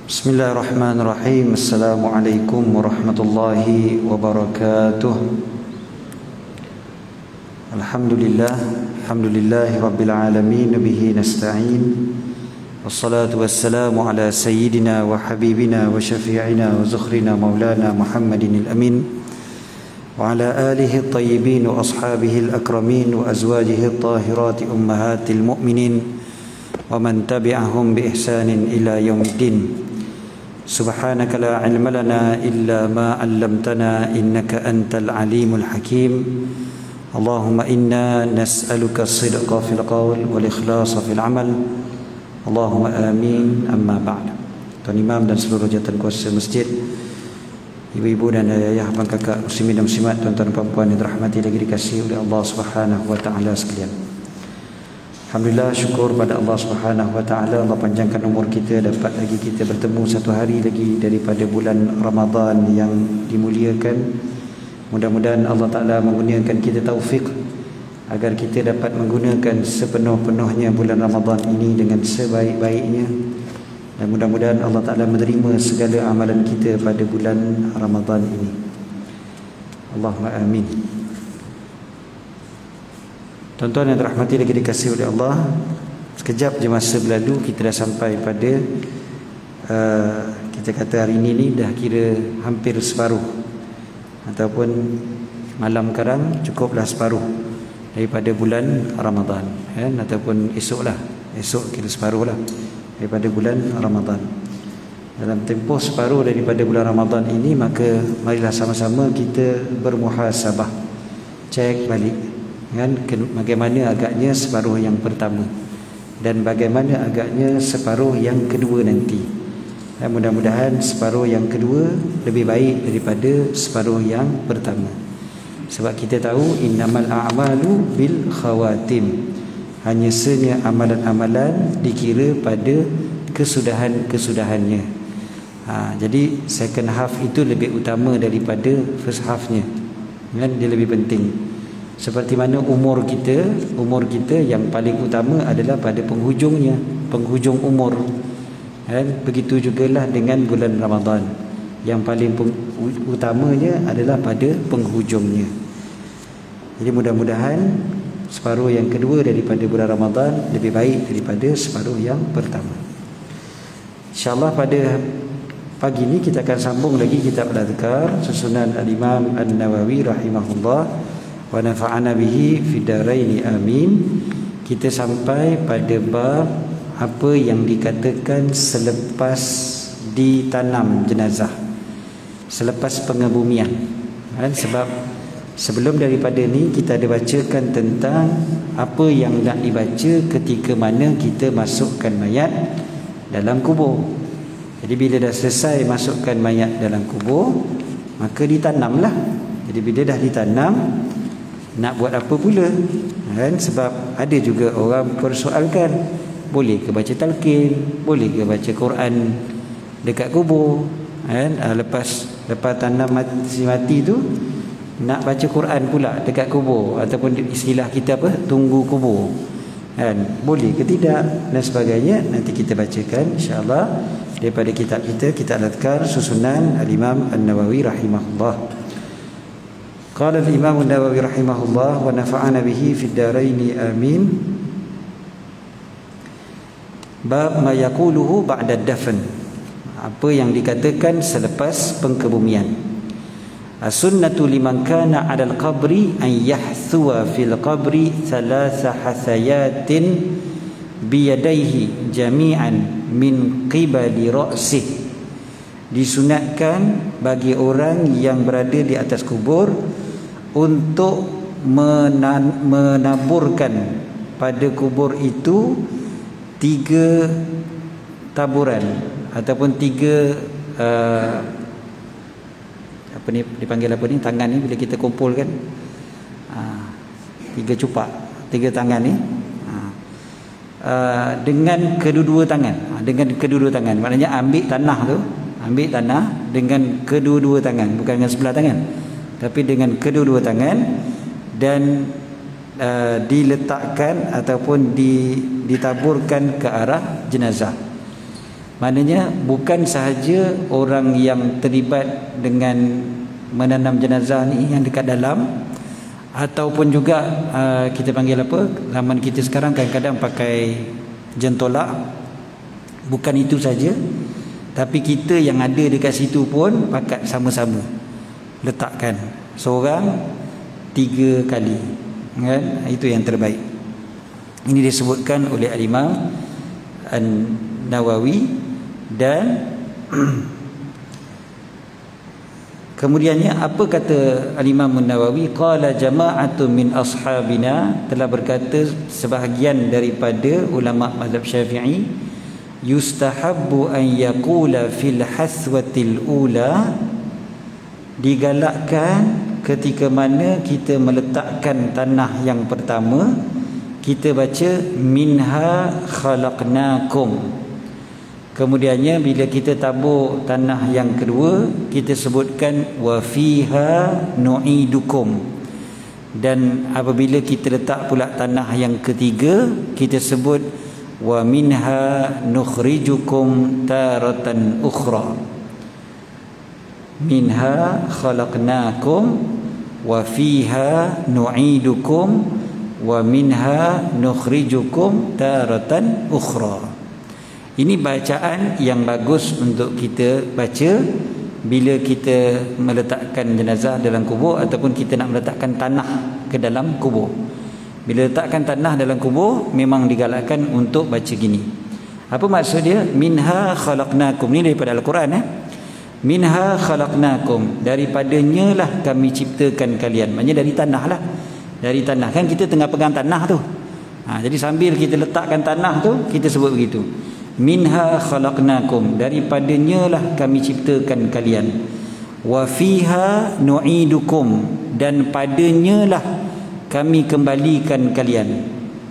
Bismillahirrahmanirrahim. Assalamualaikum warahmatullahi wabarakatuh. Alhamdulillahi rabbil alamin, bihi nasta'in. Wassalatu wassalamu ala sayyidina wa habibina wa syafi'ina wa zukhrina maulana Muhammadin al-amin wa ala alihi at-tayyibin wa ashabihi al-akramin wa azwajihi at-tahirati ummahatil mu'minin wa man tabi'ahum bi ihsanin ila yaumiddin. Subhanaka la ilma lana illa ma 'allamtana innaka antal alimul hakim. Allahumma inna nas'aluka as-sidqa fil qawl wal ikhlasa fil amal. Allahumma amin. Amma ba'd. Tuan Imam dan seluruh jawatan kuasa masjid, ibu-ibu dan ayah, abang kakak, muslimin dan muslimat, tuan-tuan dan puan-puan yang dirahmati lagi dikasihi oleh Allah Subhanahu wa taala sekalian. Alhamdulillah, syukur pada Allah Subhanahu wa taala. Allah panjangkan umur kita, dapat lagi kita bertemu satu hari lagi daripada bulan Ramadan yang dimuliakan. Mudah-mudahan Allah Taala menggunakan kita taufik agar kita dapat menggunakan sepenuh-penuhnya bulan Ramadan ini dengan sebaik-baiknya, dan mudah-mudahan Allah Taala menerima segala amalan kita pada bulan Ramadan ini. Allahumma amin. Tuan-tuan yang dirahmati lagi dikasihi oleh Allah, sekejap je masa berlalu, kita dah sampai pada kita kata hari ini dah kira hampir separuh, ataupun malam sekarang cukuplah separuh daripada bulan Ramadan, ataupun esok kira separuh lah daripada bulan Ramadan. Dalam tempoh separuh daripada bulan Ramadan ini, maka marilah sama-sama kita bermuhasabah, cek balik bagaimana agaknya separuh yang pertama dan bagaimana agaknya separuh yang kedua nanti. Dan mudah-mudahan separuh yang kedua lebih baik daripada separuh yang pertama. Sebab kita tahu innamal a'malu bil khawatim, hanya sahaja amalan-amalan dikira pada kesudahan-kesudahannya. Jadi second half itu lebih utama daripada first halfnya, dia lebih penting. Seperti mana umur kita yang paling utama adalah pada penghujungnya, penghujung umur. Begitu jugalah dengan bulan Ramadan, yang paling utamanya adalah pada penghujungnya. Jadi mudah-mudahan separuh yang kedua daripada bulan Ramadan lebih baik daripada separuh yang pertama. InsyaAllah pada pagi ini kita akan sambung lagi kitab Al-Adhkar susunan Al-Imam An-Nawawi rahimahullah wa nafa'ana bihi fid dharaini amin. Kita sampai pada bab apa yang dikatakan selepas ditanam jenazah, selepas pengebumian. Sebab sebelum daripada ni kita ada bacakan tentang apa yang nak dibaca ketika mana kita masukkan mayat dalam kubur. Jadi bila dah selesai masukkan mayat dalam kubur, maka ditanamlah. Jadi bila dah ditanam, nak buat apa pula? Sebab ada juga orang persoalkan, boleh ke baca talqin, boleh ke baca Quran dekat kubur? Lepas tanam mati tu, nak baca Quran pula dekat kubur, ataupun istilah kita apa, tunggu kubur, boleh ke tidak, dan sebagainya. Nanti kita bacakan insya-Allah daripada kitab kita Al-Adhkar susunan Al-Imam An-Nawawi rahimahullah. Qala al-Imam An-Nawawi rahimahullah wa nafa'ana bihi fid dharaini amin. Bab ma yaquluhu ba'da dafn, apa yang dikatakan selepas pengkebumian. As-sunnatu liman kana 'ala al-qabri an yahthuwa fil qabri thalatha hathayatin biyadaihi jami'an min qibali ra'sih. Disunatkan bagi orang yang berada di atas kubur untuk menaburkan pada kubur itu 3 taburan, ataupun 3 apa ni dipanggil apa ni, tangan ni bila kita kumpulkan, 3 cupak, 3 tangan ni, dengan kedua-dua tangan. Dengan kedua-dua tangan maknanya ambil tanah dengan kedua-dua tangan, bukan dengan sebelah tangan, tapi dengan kedua-dua tangan. Dan diletakkan ataupun ditaburkan ke arah jenazah. Maknanya bukan sahaja orang yang terlibat dengan menanam jenazah ni yang dekat dalam, ataupun juga kita panggil apa, zaman kita sekarang kadang-kadang pakai jentolak. Bukan itu saja, tapi kita yang ada dekat situ pun pakat sama-sama letakkan seorang 3 kali, kan? Itu yang terbaik. Ini disebutkan oleh Al-Imam An-Nawawi. Dan kemudiannya apa kata Al-Imam An-Nawawi? Qala jama'atun min ashabina, telah berkata sebahagian daripada ulama mazhab Syafi'i, yustahabbu an yaqula fil haswatil ula, digalakkan ketika mana kita meletakkan tanah yang pertama, kita baca minha khalaqnakum. Kemudiannya bila kita tabur tanah yang kedua, kita sebutkan wa fiha nu'idukum. Dan apabila kita letak pula tanah yang ketiga, kita sebut wa minha nukhrijukum taratan ukhra. Minha khalaqnakum wa fiha nu'idukum wa minha nukhrijukum taratan ukhra. Ini bacaan yang bagus untuk kita baca bila kita meletakkan jenazah dalam kubur ataupun kita nak meletakkan tanah ke dalam kubur. Bila letakkan tanah dalam kubur, memang digalakkan untuk baca gini. Apa maksud dia? Minha khalaqnakum. Ni daripada Al-Quran. Minha khalaqnakum, daripadanya lah kami ciptakan kalian. Maksudnya dari tanah lah. Dari tanah. Kan kita tengah pegang tanah tu. Jadi sambil kita letakkan tanah tu, kita sebut begitu. Minha khalaqnakum, daripadanya lah kami ciptakan kalian. Wa fiha nu'idukum, dan padanya lah kami kembalikan kalian.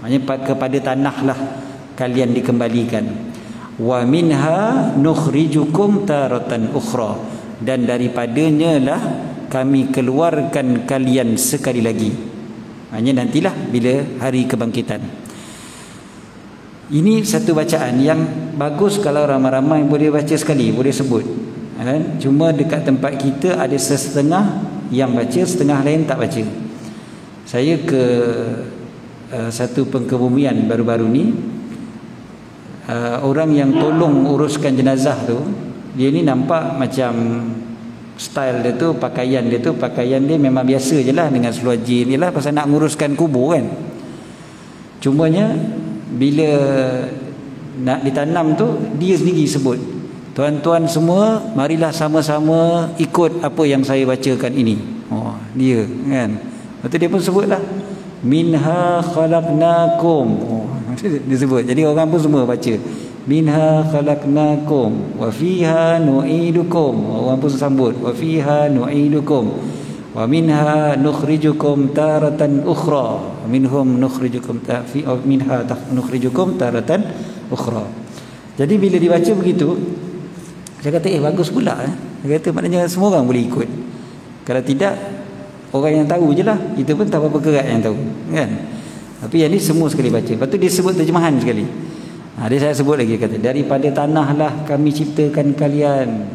Maksudnya kepada tanah lah kalian dikembalikan. Wa minha nukhrijukum taratan ukhra, dan daripadanya lah kami keluarkan kalian sekali lagi. Maksudnya nantilah bila hari kebangkitan. Ini satu bacaan yang bagus kalau ramai-ramai boleh baca sekali, boleh sebut. Cuma dekat tempat kita ada setengah yang baca, setengah lain tak baca. Saya ke satu pengkebumian baru-baru ni, orang yang tolong uruskan jenazah tu, dia ni nampak macam style dia tu, pakaian dia memang biasa je lah, dengan seluar jeans je lah, pasal nak nguruskan kubur kan. Cumanya bila nak ditanam tu, dia sendiri sebut, tuan-tuan semua, marilah sama-sama ikut apa yang saya bacakan ini. Dia kan. Lepas tu dia pun sebutlah minha khalaqnakum. Dia sebut. Jadi orang pun semua baca minha khalaqnakum wa fiha nu'idukum. Orang pun sambut wa fiha nu'idukum wa minha nukhrijukum taratan ukhra. Minhum nukhrijukum minha nukhrijukum taratan ukhra. Jadi bila dibaca begitu, saya kata bagus pula. Dia kata maknanya semua orang boleh ikut. Kalau tidak, orang yang tahu je lah. Kita pun tak apa-apa kerat yang tahu, kan? Tapi yang ni semua sekali baca. Lepas tu dia sebut terjemahan sekali. Dia saya sebut lagi, kata daripada tanahlah kami ciptakan kalian,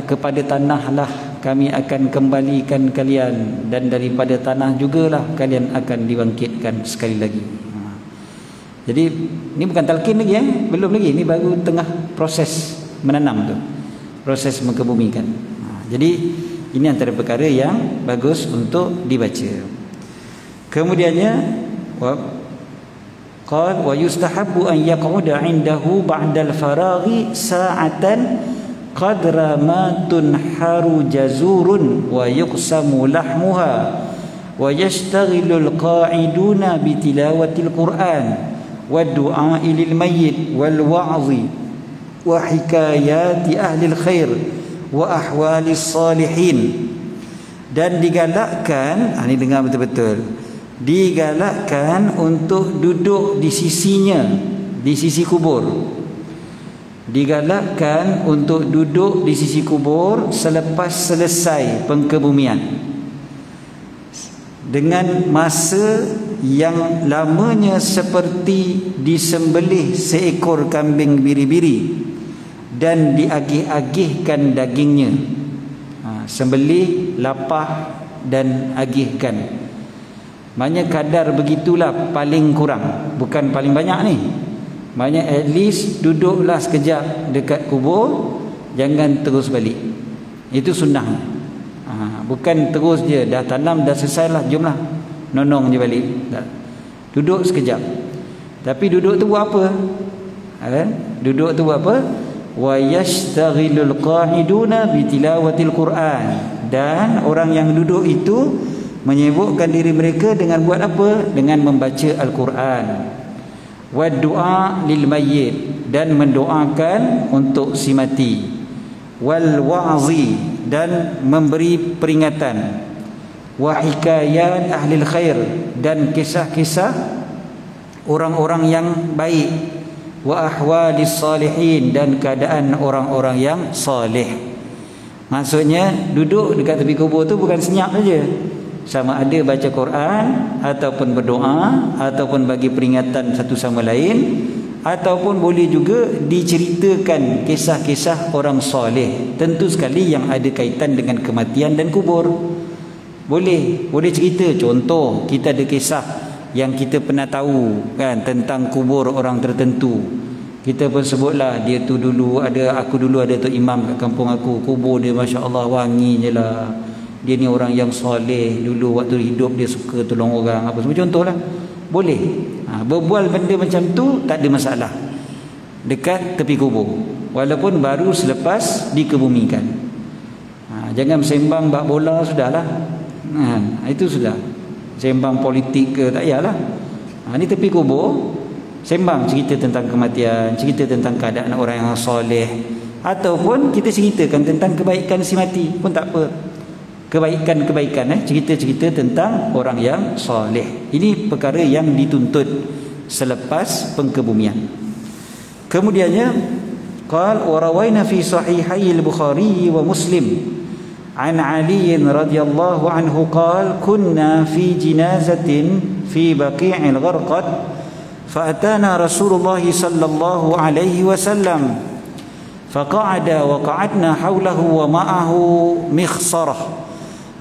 kepada tanahlah kami akan kembalikan kalian, dan daripada tanah jugalah kalian akan dibangkitkan sekali lagi. Jadi ni bukan talqin lagi, belum lagi. Ni baru tengah proses menanam tu, proses mengkebumikan. Jadi ini antara perkara yang bagus untuk dibaca. Kemudiannya qal wa yustahabbu an yaq'uda 'indahu ba'da al-faraghi sa'atan qadra ma tunharu jazurun wa yuqsamu lahmuha wa yashtaghilu al-qa'iduna bi tilawatil Qur'an wa du'a'i lil mayyit wal wa'zi wa hikayati ahli al-khair wa ahwali salihin. Dan digalakkan, ini dengar betul-betul, digalakkan untuk duduk di sisinya, di sisi kubur. Digalakkan untuk duduk di sisi kubur selepas selesai pengkebumian. dengan masa yang lamanya seperti disembelih seekor kambing biri-biri dan diagih-agihkan dagingnya. Sembelih, lapah dan agihkan. Maknanya kadar begitulah paling kurang, bukan paling banyak ni. Maknanya at least duduklah sekejap dekat kubur, jangan terus balik. Itu sunnah. Bukan terus je, dah tanam dah selesai lah, jomlah nonong je balik. Tak. Duduk sekejap. Tapi duduk tu buat apa? Duduk tu buat apa? Wa yashtaghilul qa'iduna bi tilawatil Quran. Dan orang yang duduk itu menyibukkan diri mereka dengan buat apa? Dengan membaca Al-Quran. Wa du'a lil mayyit, dan mendoakan untuk si mati. Wal wa'zi, dan memberi peringatan. Wa hikayat ahlil khair, dan kisah-kisah orang-orang yang baik. Wa ahwalis salihin, dan keadaan orang-orang yang salih. Maksudnya duduk dekat tepi kubur tu bukan senyap saja, sama ada baca Quran ataupun berdoa ataupun bagi peringatan satu sama lain, ataupun boleh juga diceritakan kisah-kisah orang soleh, tentu sekali yang ada kaitan dengan kematian dan kubur. Boleh cerita. Contoh, kita ada kisah yang kita pernah tahu kan tentang kubur orang tertentu. Kita pun sebutlah, dia tu dulu ada, aku dulu ada tu imam kat kampung aku, kubur dia masya-Allah wangi je lah. Dia ni orang yang soleh, dulu waktu hidup dia suka tolong orang, apa semua, contohlah. Boleh. Berbual benda macam tu tak ada masalah dekat tepi kubur, walaupun baru selepas dikebumikan. Jangan sembang bab bola, sudahlah. Itu sudah. Sembang politik ke, tak payahlah. Ni tepi kubur, sembang cerita tentang kematian, cerita tentang keadaan orang yang soleh, ataupun kita ceritakan tentang kebaikan si mati pun tak apa. Kebaikan-kebaikan, cerita-cerita tentang orang yang soleh. Ini perkara yang dituntut selepas pengkebumian. Kemudiannya, qal wa rawaina fi sahihai al-Bukhari wa Muslim an Ali radhiyallahu anhu qal kunna fi jinazatin fi Baqi'il Gharqad فأتانا رسول الله صلى الله عليه وسلم فقعد وقعدنا حوله ومعه مخصرة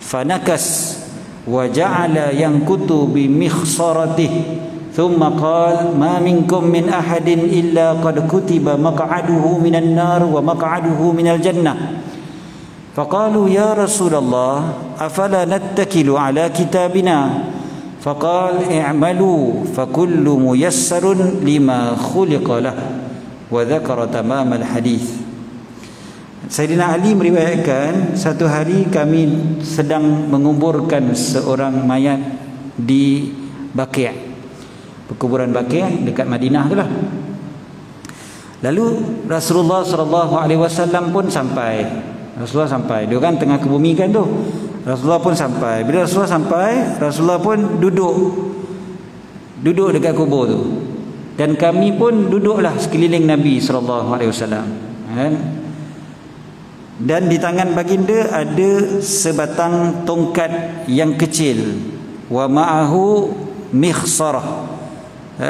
فنكس وجعل ينكت بمخصرته ثم قال ما منكم من أحد إلا قد كتب مقعده من النار ومقعده من الجنة فقالوا يا رسول الله أفلا نتكل على كتابنا فقال اعملوا فكل ميسر لما خلق له وذكر تمام الحديث. Sayyidina Ali meriwayatkan, satu hari kami sedang menguburkan seorang mayat di Baqi', perkuburan Baqi' dekat Madinah itulah. Lalu Rasulullah SAW pun sampai. Dia kan tengah kebumikan tu. Rasulullah pun sampai. Bila Rasulullah sampai, Rasulullah pun duduk dekat kubur tu. Dan kami pun duduklah sekeliling Nabi SAW. Dan di tangan baginda ada sebatang tongkat yang kecil. Wa ma'ahu mikhsarah.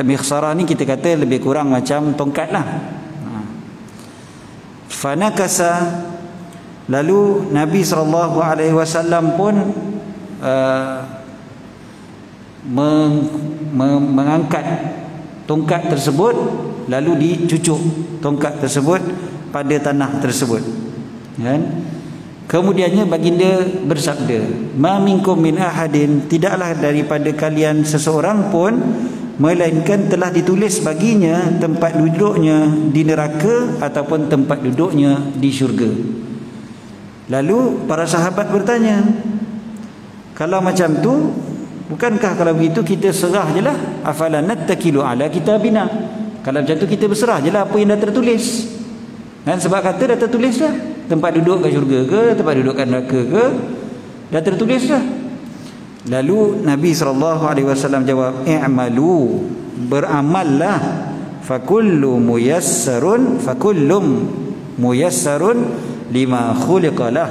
Mikhsarah ni kita kata lebih kurang macam tongkat lah. Fanakasa. Lalu Nabi SAW pun mengangkat tongkat tersebut, lalu dicucuk tongkat tersebut pada tanah tersebut. Kemudiannya baginda bersabda, ma minkum min ahadin, tidaklah daripada kalian seseorang pun melainkan telah ditulis baginya tempat duduknya di neraka ataupun tempat duduknya di syurga. Lalu para sahabat bertanya, kalau macam tu, bukankah kalau begitu kita serah je lah, afala nattakilu ala kitabina, kalau macam tu kita berserah je lah apa yang dah tertulis. Dan sebab kata dah tertulis dah, tempat duduk kat syurga ke, tempat duduk kat neraka ke, dah tertulis dah. Lalu Nabi SAW jawab, i'malu, beramallah, fakullum muyassarun lima khuliqalah,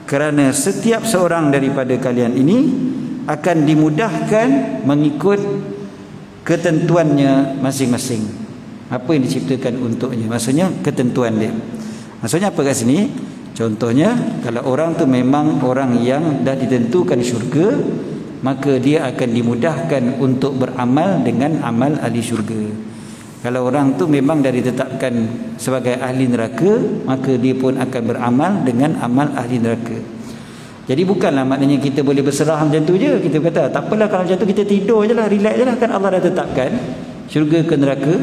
kerana setiap seorang daripada kalian ini akan dimudahkan mengikut ketentuannya masing-masing. Apa yang diciptakan untuknya, maksudnya ketentuan dia. Maksudnya apa kat sini? Contohnya, kalau orang tu memang orang yang dah ditentukan syurga, maka dia akan dimudahkan untuk beramal dengan amal ahli syurga. Kalau orang tu memang dah ditetapkan sebagai ahli neraka, maka dia pun akan beramal dengan amal ahli neraka. Jadi bukanlah maknanya kita boleh berserah macam tu je. Kita kata tak apalah, kalau macam tu kita tidur je lah, relax je lah, kan Allah dah tetapkan syurga ke neraka.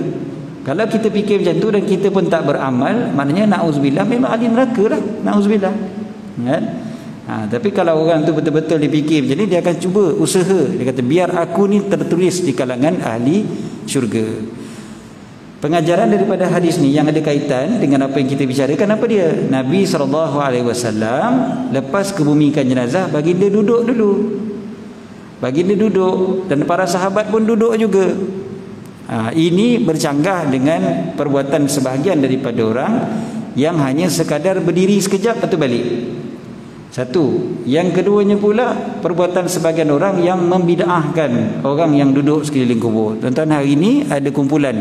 Kalau kita fikir macam tu dan kita pun tak beramal, maknanya na'udzubillah memang ahli neraka lah, na'udzubillah, kan? Tapi kalau orang tu betul-betul dia fikir macam ni, dia akan cuba usaha. Dia kata biar aku ni tertulis di kalangan ahli syurga. Pengajaran daripada hadis ni yang ada kaitan dengan apa yang kita bicarakan, apa dia? Nabi SAW lepas kebumikan jenazah, baginda duduk dulu. Baginda duduk dan para sahabat pun duduk juga. Ini bercanggah dengan perbuatan sebahagian daripada orang yang hanya sekadar berdiri sekejap lepas tu balik. Satu. Yang keduanya pula, perbuatan sebahagian orang yang membida'ahkan orang yang duduk sekeliling kubur. Tuan-tuan, hari ini ada kumpulan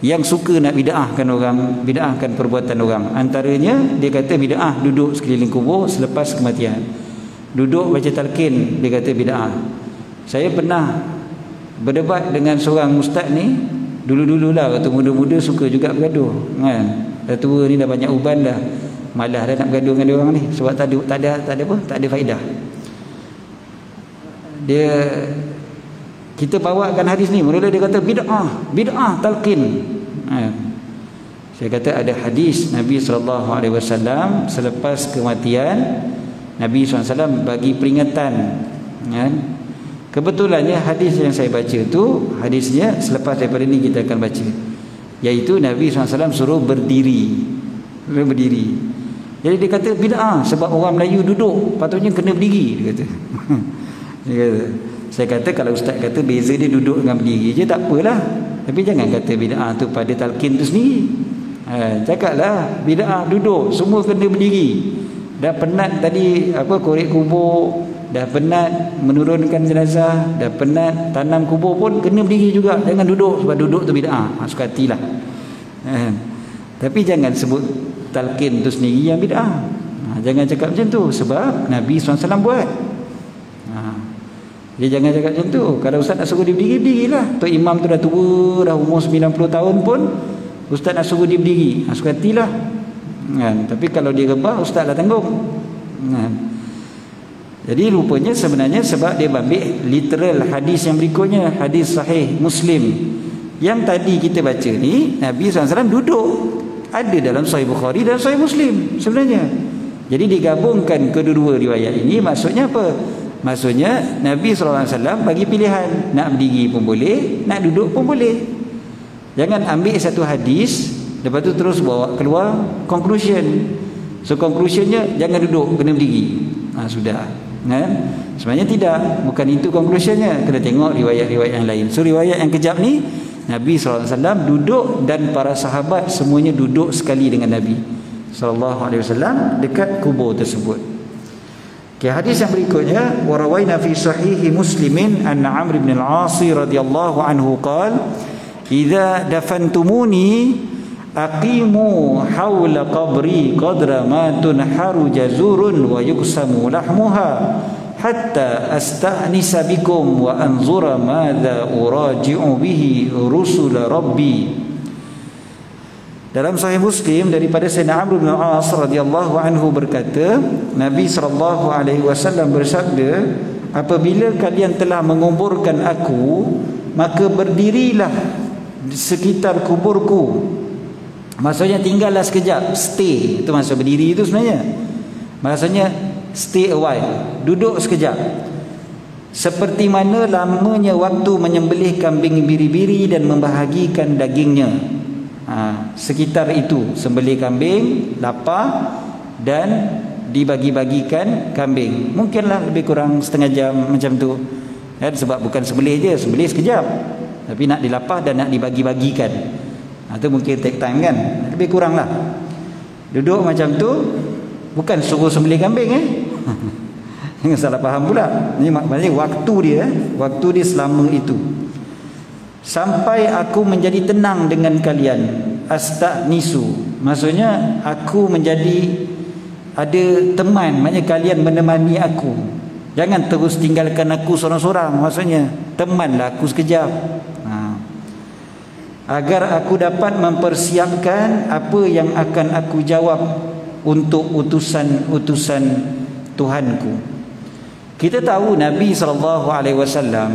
yang suka nak bida'ahkan orang, bida'ahkan perbuatan orang. Antaranya dia kata bida'ah duduk sekeliling kubur selepas kematian. Duduk baca talqin, dia kata bida'ah. Saya pernah berdebat dengan seorang ustaz ni, dulu-dululah waktu muda-muda suka juga bergaduh, kan. Dah tua ni, dah banyak uban dah, malas dah nak bergaduh dengan dia orang ni, sebab tak ada faedah. Kita bawakan hadis ni, mula dia kata bid'ah talqin. Saya kata ada hadis Nabi SAW selepas kematian Nabi SAW bagi peringatan, kan. Kebetulannya hadis yang saya baca tu, hadisnya selepas daripada ni kita akan baca, iaitu Nabi SAW suruh berdiri. Jadi dia kata bid'ah sebab orang Melayu duduk, patutnya kena berdiri, dia kata. Saya kata kalau ustaz kata beza dia duduk dengan berdiri je, tak apalah. Tapi jangan kata bid'ah tu pada talqin tu sendiri. Cakaplah bid'ah duduk, semua kena berdiri. Dah penat tadi korek kubur, dah penat menurunkan jenazah, dah penat tanam kubur pun kena berdiri juga. Jangan duduk, sebab duduk tu bid'ah. Suka hatilah. Tapi jangan sebut talqin tu sendiri yang bid'ah. Jangan cakap macam tu, sebab Nabi SAW buat. Dia jangan cakap macam tu. Kalau ustaz nak suruh dia berdiri, berdirilah. Tok imam tu dah tua, dah umur 90 tahun pun ustaz nak suruh dia berdiri, suka hatilah, kan. Tapi kalau dia rebah, ustaz lah tanggung, kan. Jadi rupanya sebenarnya sebab dia ambil literal hadis yang berikutnya, hadis sahih Muslim yang tadi kita baca ni, Nabi SAW duduk, ada dalam Sahih Bukhari dan Sahih Muslim sebenarnya. Jadi digabungkan kedua-dua riwayat ini. Maksudnya apa? Maksudnya Nabi SAW bagi pilihan, nak berdiri pun boleh, nak duduk pun boleh. Jangan ambil satu hadis lepas tu terus bawa keluar conclusion. So conclusionnya jangan duduk, kena berdiri. Sudah, kan? Sebenarnya tidak, bukan itu conclusionnya. Kena tengok riwayat-riwayat yang lain. So riwayat yang kejap ni, Nabi SAW duduk dan para sahabat semuanya duduk sekali dengan Nabi SAW dekat kubur tersebut. Okay, hadis yang berikutnya, warawaina fi sahihi Muslimin anna Amr bin al-As radhiyallahu anhu qala idza dafantumuni aqimu hawla qabri qadra ma tunharu jazurun wa yuqsamu lahmuha hatta asta'nisa bikum wa anzura madza uraji'u bihi rusul rabbi. Dalam Sahih Muslim daripada Sayyidina Amr bin al-As radhiyallahu anhu berkata, Nabi SAW bersabda, apabila kalian telah menguburkan aku, maka berdirilah di sekitar kuburku. Maksudnya tinggallah sekejap, stay. Itu maksud berdiri itu sebenarnya. Maksudnya stay a while, duduk sekejap. Seperti mana lamanya waktu menyembelih kambing biri-biri dan membahagikan dagingnya. Sekitar itu, sembelih kambing, lapar dan dibagi-bagikan kambing. Mungkinlah lebih kurang setengah jam macam tu, kan? Sebab bukan sembelih je, sembelih sekejap, tapi nak dilapah dan nak dibagi-bagikan. Itu mungkin take time, kan? Lebih kurang lah. Duduk macam tu, bukan suruh sembelih kambing, Jangan salah faham pula. Ini maknanya waktu dia selama itu. Sampai aku menjadi tenang dengan kalian. Astanisu. Maksudnya aku menjadi ada teman, maknanya kalian menemani aku. Jangan terus tinggalkan aku seorang-seorang. Maksudnya temanlah aku sekejap. Agar aku dapat mempersiapkan apa yang akan aku jawab untuk utusan-utusan Tuhanku. Kita tahu Nabi SAW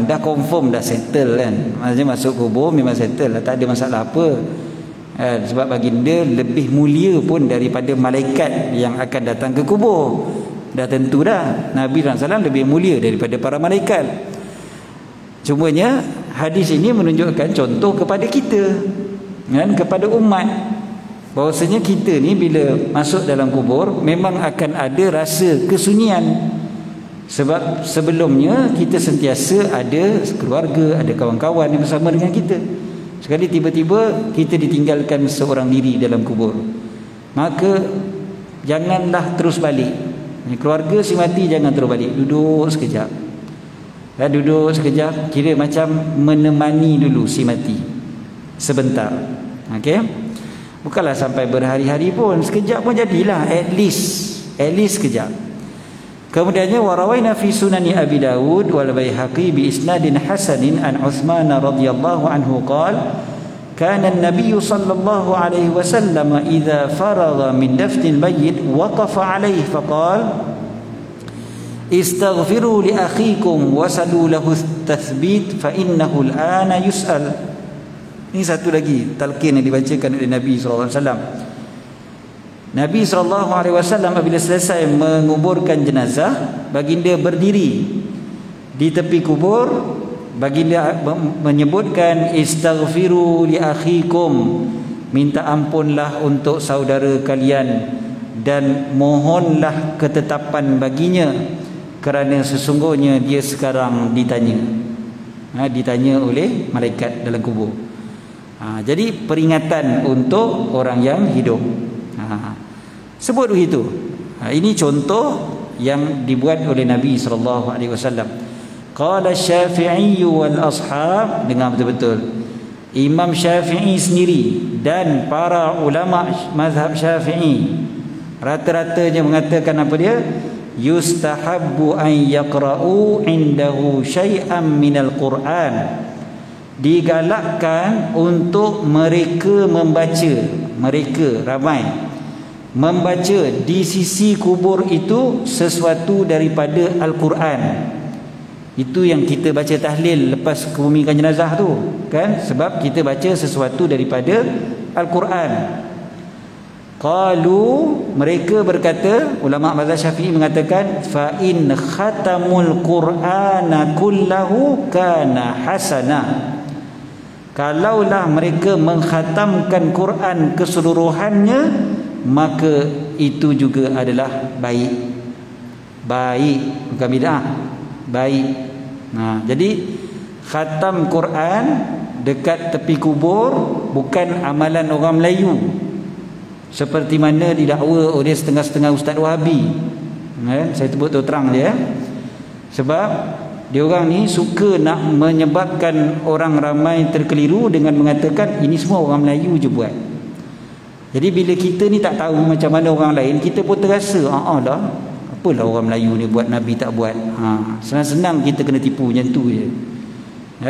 dah confirm, dah settle kan. Maksudnya masuk kubur memang settle lah, tak ada masalah apa. Sebab baginda lebih mulia pun daripada malaikat yang akan datang ke kubur. Dah tentu dah Nabi SAW lebih mulia daripada para malaikat. Cumanya hadis ini menunjukkan contoh kepada kita, kan, kepada umat, bahawasanya kita ni bila masuk dalam kubur memang akan ada rasa kesunyian. Sebab sebelumnya kita sentiasa ada keluarga, ada kawan-kawan yang bersama dengan kita. Sekali tiba-tiba kita ditinggalkan seorang diri dalam kubur, maka janganlah terus balik. Keluarga si mati jangan terus balik, duduk sekejap. Duduk sekejap, kira macam menemani dulu si mati sebentar. Okey, bukanlah sampai berhari-hari pun, sekejap pun jadilah, at least sekejap. Kemudiannya warawaina fi sunani Abi Dawud wal Baihaqi bi isnadin hasanin an Uthman radhiyallahu anhu qala kana an-nabiy sallallahu alaihi wasallam idza faragha min dafnil mayyit waqafa alaihi faqala istaghfiru li akhikum wasalu lahu tathbit fa innahu al-ana yus'al. Ini satu lagi talqin yang dibacakan oleh Nabi sallallahu alaihi wasallam. Nabi SAW apabila selesai menguburkan jenazah, baginda berdiri di tepi kubur. Baginda menyebutkan istaghfiru li akhikum, minta ampunlah untuk saudara kalian dan mohonlah ketetapan baginya, kerana sesungguhnya dia sekarang ditanya. Ditanya oleh malaikat dalam kubur. Jadi peringatan untuk orang yang hidup. Sebut begitu. Ini contoh yang dibuat oleh Nabi SAW. Qala Syafi'i wal ashab, dengar betul-betul, Imam Syafi'i sendiri dan para ulama mazhab Syafi'i rata-ratanya mengatakan apa dia? Yustahabbu an yaqra'u indahu syai'an minal Qur'an. Digalakkan untuk mereka membaca, mereka ramai membaca di sisi kubur itu sesuatu daripada Al-Quran. Itu yang kita baca tahlil lepas kebumikan jenazah tu, kan? Sebab kita baca sesuatu daripada Al-Quran. Qalu, mereka berkata, ulama mazhab Syafi'i mengatakan, fa in khatamul Qur'ana kullahu kana hasana. Kalaulah mereka mengkhatamkan Quran keseluruhannya, maka itu juga adalah baik. Bukan bid'ah, baik. Jadi khatam Quran dekat tepi kubur bukan amalan orang Melayu, seperti mana didakwa oleh setengah-setengah ustaz Wahabi. Saya sebut tu terang dia, sebab dia orang ni suka nak menyebabkan orang ramai terkeliru dengan mengatakan ini semua orang Melayu je buat. Jadi bila kita ni tak tahu macam mana orang lain, kita pun terasa dah, apalah orang Melayu ni buat, Nabi tak buat. Senang-senang kita kena tipu macam tu je.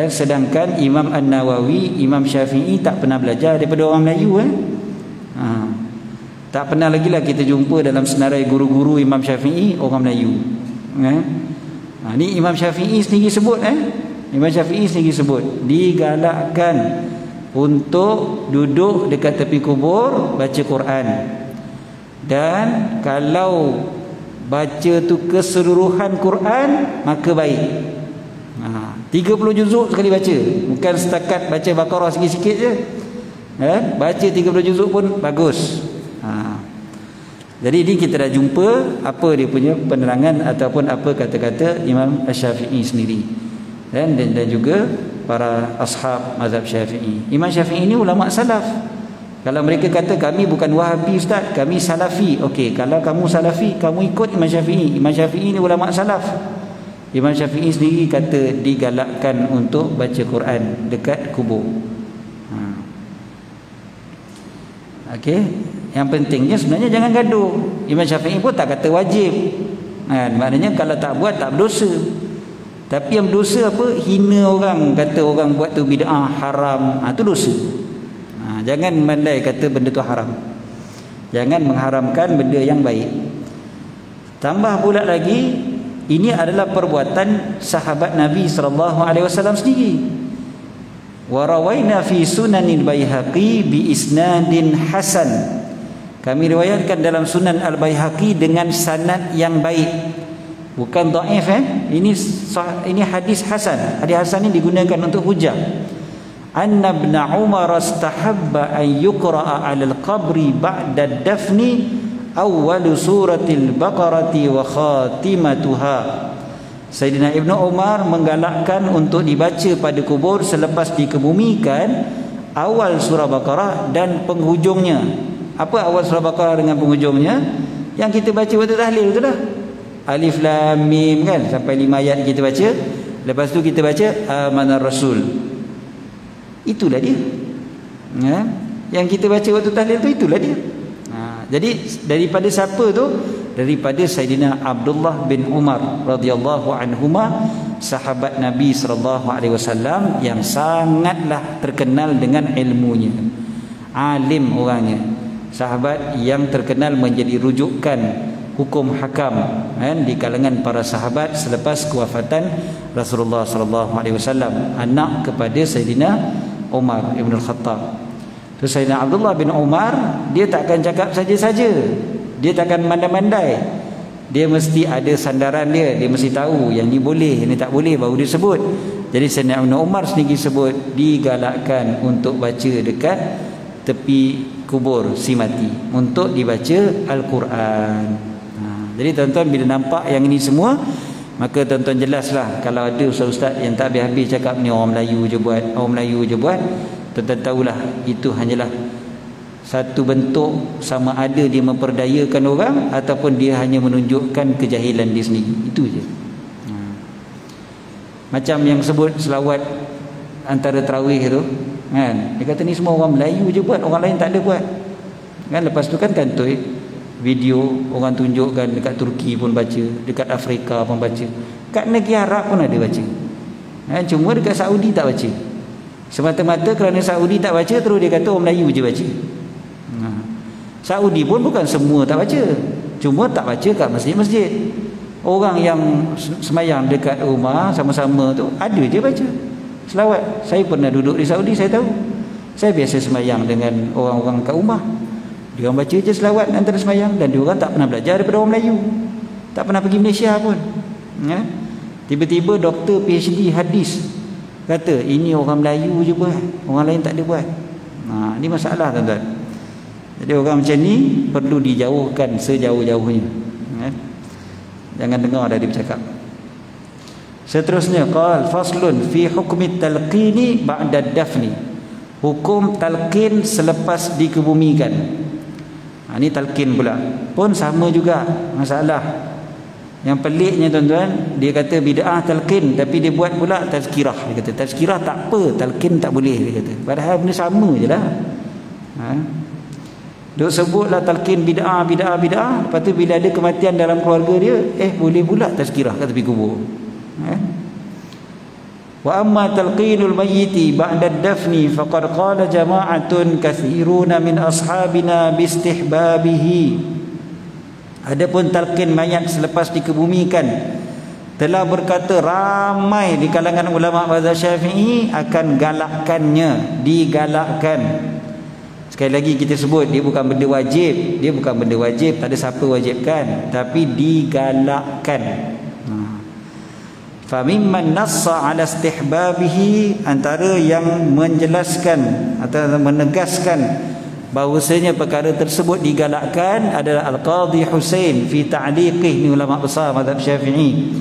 Sedangkan Imam An-Nawawi, Imam Syafi'i tak pernah belajar daripada orang Melayu. Tak pernah lagi lah kita jumpa dalam senarai guru-guru Imam Syafi'i orang Melayu. Ni Imam Syafi'i sendiri sebut, Imam Syafi'i sendiri sebut digalakkan untuk duduk dekat tepi kubur baca Quran, dan kalau baca tu keseluruhan Quran maka baik. 30 juzuk sekali baca, bukan setakat baca Baqarah sikit-sikit je. Baca 30 juzuk pun bagus. Jadi ini kita dah jumpa apa dia punya penerangan ataupun apa kata-kata Imam Syafi'i sendiri, dan juga para ashab mazhab Syafi'i. Imam Syafi'i ini ulama salaf, Kalau mereka kata kami bukan Wahabi ustaz, kami Salafi. Okey, kalau kamu Salafi, kamu ikut Imam Syafi'i. Imam Syafi'i ni ulama salaf. Imam Syafi'i sendiri kata digalakkan untuk baca Quran dekat kubur. Okey, yang pentingnya sebenarnya jangan gaduh. Imam Syafi'i pun tak kata wajib. Maknanya kalau tak buat tak berdosa. Tapi yang berdosa apa? Hina orang, kata orang buat tu bid'ah, haram. Itu dosa. Jangan mandai kata benda tu haram. Jangan mengharamkan benda yang baik. Tambah pula lagi, ini adalah perbuatan sahabat Nabi SAW sendiri. Wa rawaina fi sunanil Baihaqi bi isnadin hasan. Kami riwayatkan dalam Sunan Al-Baihaqi dengan sanad yang baik. Bukan dhaif Ini hadis hasan. Hadis hasan ini digunakan untuk hujah. Anna ibn Umar istahabba an yuqra'a 'ala al-qabri ba'da ad-dafni awwal suratil Baqarati wa khatimatuha. Sayyidina Ibnu Umar menggalakkan untuk dibaca pada kubur selepas dikebumikan awal surah Baqarah dan penghujungnya. Apa awal surah Baqarah dengan penghujungnya? Yang kita baca waktu tahlil itulah. Alif Lam Mim kan, sampai 5 ayat kita baca. Lepas tu kita baca Amanar Rasul. Itulah dia. Yang kita baca waktu tahlil tu itulah dia. Jadi daripada siapa tu? Daripada Sayyidina Abdullah bin Umar radhiyallahu anhuma, sahabat Nabi sallallahu alaihi wasallam yang sangatlah terkenal dengan ilmunya. Alim orangnya. Sahabat yang terkenal menjadi rujukan hukum hakam di kalangan para sahabat selepas kewafatan Rasulullah sallallahu alaihi wasallam, anak kepada Sayyidina Umar Ibn Al-Khattab. Terus Sayyidina Abdullah bin Umar, dia takkan cakap saja-saja. Dia takkan mandai-mandai. Dia mesti ada sandaran dia. Dia mesti tahu yang ni boleh, yang ni tak boleh, baru dia sebut. Jadi Sayyidina Ibn Umar sendiri sebut digalakkan untuk baca dekat tepi kubur si mati, untuk dibaca Al-Quran. Jadi tuan-tuan bila nampak yang ini semua, maka tuan-tuan jelaslah. Kalau ada ustaz-ustaz yang tak habis-habis cakap ni orang Melayu je buat, orang Melayu je buat, tuan-tuan tahulah itu hanyalah satu bentuk sama ada dia memperdayakan orang ataupun dia hanya menunjukkan kejahilan dia sendiri. Itu je. Macam yang sebut selawat antara tarawih tu kan, dia kata ni semua orang Melayu je buat, orang lain tak ada buat kan. Lepas tu kan kantoi video orang tunjukkan dekat Turki pun baca, dekat Afrika pun baca, kat negara Arab pun ada baca cuma dekat Saudi tak baca. Semata-mata kerana Saudi tak baca, terus dia kata orang Melayu je baca. Saudi pun bukan semua tak baca, cuma tak baca kat masjid-masjid. Orang yang semayang dekat rumah sama-sama tu ada je baca selawat. Saya pernah duduk di Saudi, saya tahu. Saya biasa semayang dengan orang-orang kat rumah. Dia orang baca je selawat antara semayang, dan dia orang tak pernah belajar daripada orang Melayu, tak pernah pergi Malaysia pun. Tiba-tiba doktor PhD hadis kata ini orang Melayu je buat, orang lain tak ada buat. Ini masalah tuan-tuan. Jadi orang macam ni perlu dijauhkan sejauh-jauhnya. Jangan dengar dari bercakap. Seterusnya qal faslun fi hukmi talqini ba'da dafni. Hukum talqin selepas dikebumikan. Ini talqin pula pun sama juga masalah. Yang peliknya tuan-tuan, dia kata bid'ah talqin, tapi dia buat pula tazkirah. Dia kata tazkirah tak apa, talqin tak boleh, dia kata. Padahal benda sama je lah. Dia sebutlah talqin bid'ah. Lepas tu bila ada kematian dalam keluarga dia, boleh pula tazkirah kat tepi kubur. Wa amma talqinul mayyiti ba'da ad-dafni faqad qala jama'atun katsiruna min ashabina bistihbabihi. Adapun talqin mayat selepas dikebumikan, telah berkata ramai di kalangan ulama mazhab Syafi'i akan galakkannya, digalakkan. Sekali lagi kita sebut, dia bukan benda wajib, tak ada siapa wajibkan, tapi digalakkan. Famimman nassa ala istihbabihi, antara yang menjelaskan atau menegaskan bahawasanya perkara tersebut digalakkan adalah Al-Qadhi Husain fi ta'liqih, ni ulama besar mazhab Syafi'i.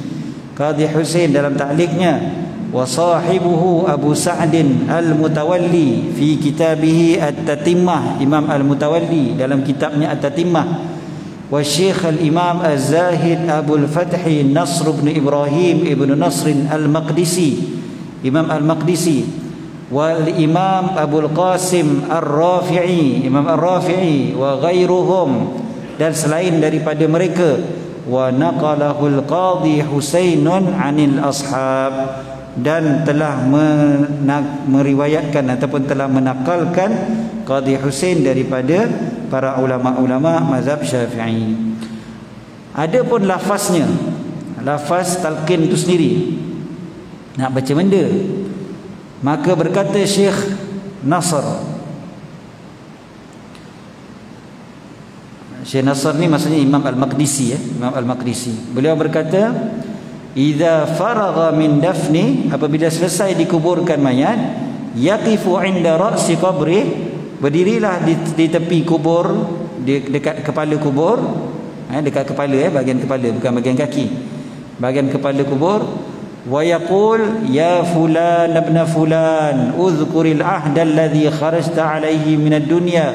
Qadhi Husain dalam ta'liqnya wa sahibuhu Abu Sa'din Al-Mutawalli fi kitabih At-Tatimmah, Imam Al-Mutawalli dalam kitabnya At-Tatimmah, wa Syekh Al-Imam Az-Zahid Abul Fathi Nasr bin Ibrahim ibn Nasr Al-Maqdisi, Imam Al-Maqdisi, wal Imam Abul Qasim Ar-Rafi'i, Imam Ar-Rafi'i, wa ghairuhum, dan selain daripada mereka, wa naqalahul Qadhi Husainun 'anil ashab, dan telah meriwayatkan ataupun telah menakalkan Qadhi Husain daripada para ulama-ulama mazhab Syafi'i. Adapun lafaznya, lafaz talqin itu sendiri, nak baca benda, maka berkata Syekh Nasr, Syekh Nasr ni maksudnya Imam Al-Maqdisi, Imam Al-Maqdisi. Beliau berkata, idza faragha min dafni, apabila selesai dikuburkan mayat, yaqifu 'inda ra'si qabri, berdirilah di tepi kubur, dekat kepala kubur, dekat kepala, bahagian kepala, bukan bahagian kaki, bahagian kepala kubur, wa yaqul ya fulan ibn fulan udhkuril ahda alladhi kharajta alayhi min ad-dunya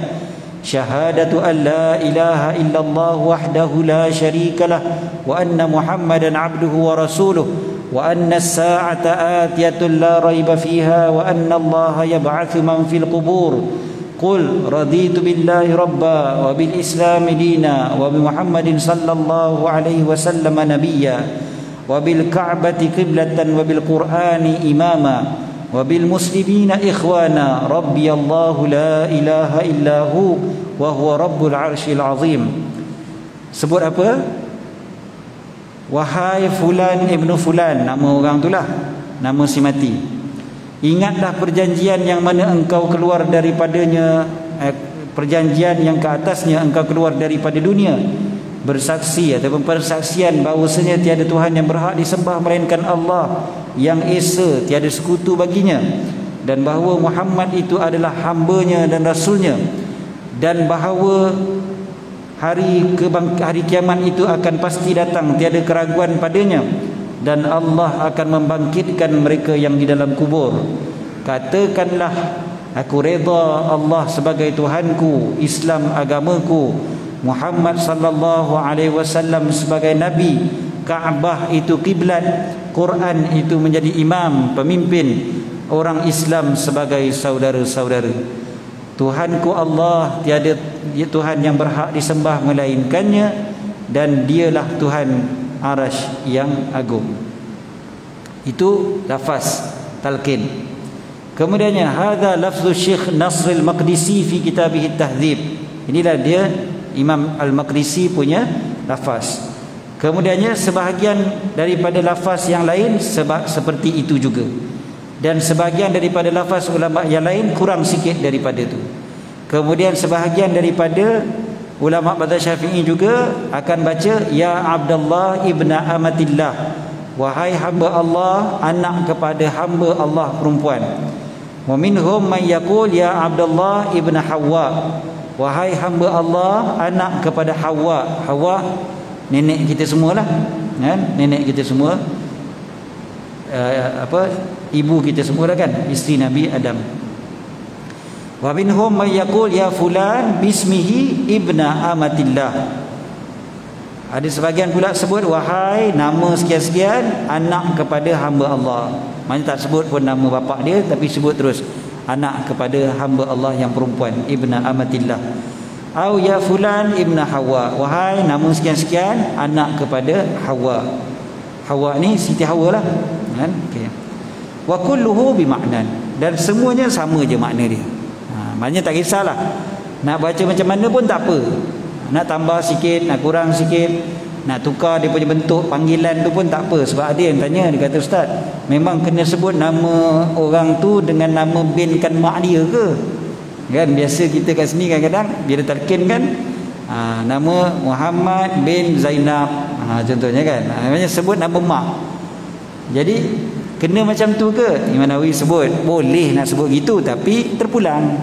syahadatu an la ilaha illallah wahdahu la syarika lah wa anna muhammadan abduhu wa rasuluh wa anna as-sa'ata atiyatun la raiba fiha wa anna allaha yab'athu man fil qubur qul raditu billahi rabba wa bil islami dina wa bi muhammadin sallallahu alaihi wasallam nabiyya wa bil ka'bati qiblatan wa bil qur'ani imama wabil muslimina ikhwana rabbi Allah la ilaha illahu wa huwa rabbul arsyil azim. Sebut apa? Wahai fulan ibnu fulan, nama orang itulah, nama si mati, ingatlah perjanjian yang mana engkau keluar daripadanya, perjanjian yang ke atasnya engkau keluar daripada dunia, bersaksi ataupun persaksian bahawasanya tiada Tuhan yang berhak disembah melainkan Allah yang esa, tiada sekutu baginya, dan bahawa Muhammad itu adalah hambanya dan rasulnya, dan bahawa hari kiamat itu akan pasti datang, tiada keraguan padanya, dan Allah akan membangkitkan mereka yang di dalam kubur. Katakanlah, aku reda Allah sebagai Tuhanku, Islam agamaku, Muhammad sallallahu alaihi wasallam sebagai nabi, Kaabah itu kiblat, Quran itu menjadi imam, pemimpin, orang Islam sebagai saudara-saudara. Tuhanku Allah, tiada Tuhan yang berhak disembah melainkannya, dan dialah Tuhan Arasy yang agung. Itu lafaz talqin. Kemudiannya hadza lafzu Syekh Nasr Al-Maqdisi fi kitabih At-Tahdzib. Inilah dia Imam Al-Maqdisi punya lafaz. Kemudiannya sebahagian daripada lafaz yang lain seperti itu juga, dan sebahagian daripada lafaz ulama yang lain kurang sikit daripada itu. Kemudian sebahagian daripada ulama mazhab Syafi'i juga akan baca ya Abdullah ibn Amatillah, wahai hamba Allah, anak kepada hamba Allah perempuan. Wa minhum man yaqul ya Abdullah ibn Hawa, wahai hamba Allah, anak kepada Hawa. Hawa nenek kita semualah, kan? Nenek kita semua, ibu kita semualah, kan? Isteri Nabi Adam. Wa minhum may yaqul ya fulan bismihi ibna amatillah. Ada sebagian pula sebut wahai nama sekian-sekian, anak kepada hamba Allah. Maksudnya tak sebut pun nama bapa dia, tapi sebut terus anak kepada hamba Allah yang perempuan, ibna amatillah. Au ya fulan ibn Hawa, wahai nama sekian-sekian, anak kepada Hawa. Hawa ni Siti Hawa lah, kan? Okay. Wa kulluhu bimaknan, dan semuanya sama je makna dia. Maknanya tak kisahlah nak baca macam mana pun tak apa, nak tambah sikit, nak kurang sikit, nak tukar dia punya bentuk panggilan tu pun tak apa. Sebab ada yang tanya, dia kata, ustaz, memang kena sebut nama orang tu dengan nama binkan mak dia ke? Kan biasa kita kat sini kadang-kadang bila talqin kan, nama Muhammad bin Zainab, contohnya kan, namanya sebut nama mak. Jadi kena macam tu ke? Imam Nawawi sebut boleh nak sebut gitu, tapi terpulang,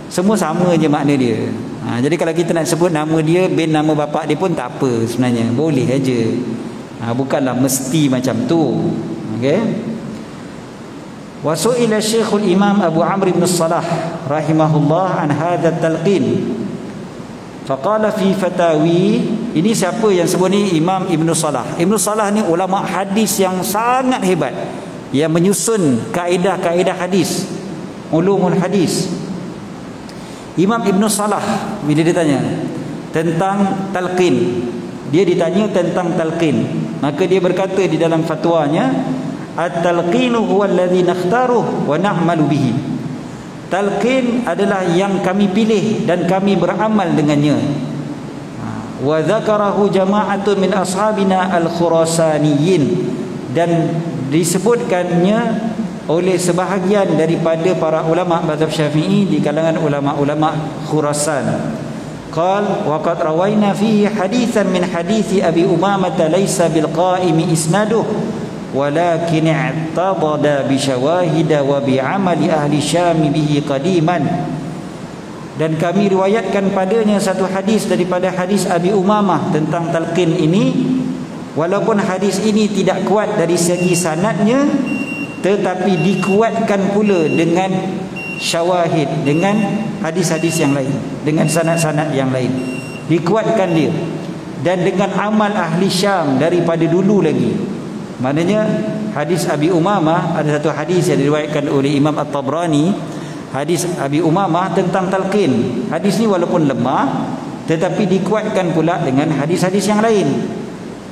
semua sama je makna dia. Jadi kalau kita nak sebut nama dia bin nama bapa dia pun tak apa sebenarnya, boleh aja. Bukanlah mesti macam tu. Okey. Wa su'ila Syekhul Imam Abu Amr bin Salah rahimahullah an hadha talqin. Faqala fi fatawi, ini siapa yang sebut ni? Imam Ibn Salah. Ibn Salah ni ulama hadis yang sangat hebat, yang menyusun kaedah-kaedah hadis, ulumul hadis. Imam Ibn Salah bila ditanya tentang talqin, dia ditanya tentang talqin, maka dia berkata di dalam fatwanya, at-talqinu huwa alladhi nakhtaruhu wa na'malu bihi. Talqin adalah yang kami pilih dan kami beramal dengannya. Wa dzakarahu jama'atun min ashabina al-khurasaniyin, dan disebutkannya oleh sebahagian daripada para ulama mazhab Syafi'i di kalangan ulama-ulama Khurasan. Qal wa qad rawaina fihi haditsan min hadithi Abi Umamah laysa bil qa'imi isnaduh walakin i'tabada bi syawahid wa bi amali ahli Syam bihi qadiman. Dan kami riwayatkan padanya satu hadis daripada hadis Abi Umamah tentang talqin ini, walaupun hadis ini tidak kuat dari segi sanadnya, tetapi dikuatkan pula dengan syawahid, dengan hadis-hadis yang lain, dengan sanad-sanad yang lain, dikuatkan dia. Dan dengan amal ahli Syam daripada dulu lagi. Maknanya hadis Abi Umamah, ada satu hadis yang diriwayatkan oleh Imam At-Tabrani, hadis Abi Umamah tentang talqin. Hadis ni walaupun lemah, tetapi dikuatkan pula dengan hadis-hadis yang lain.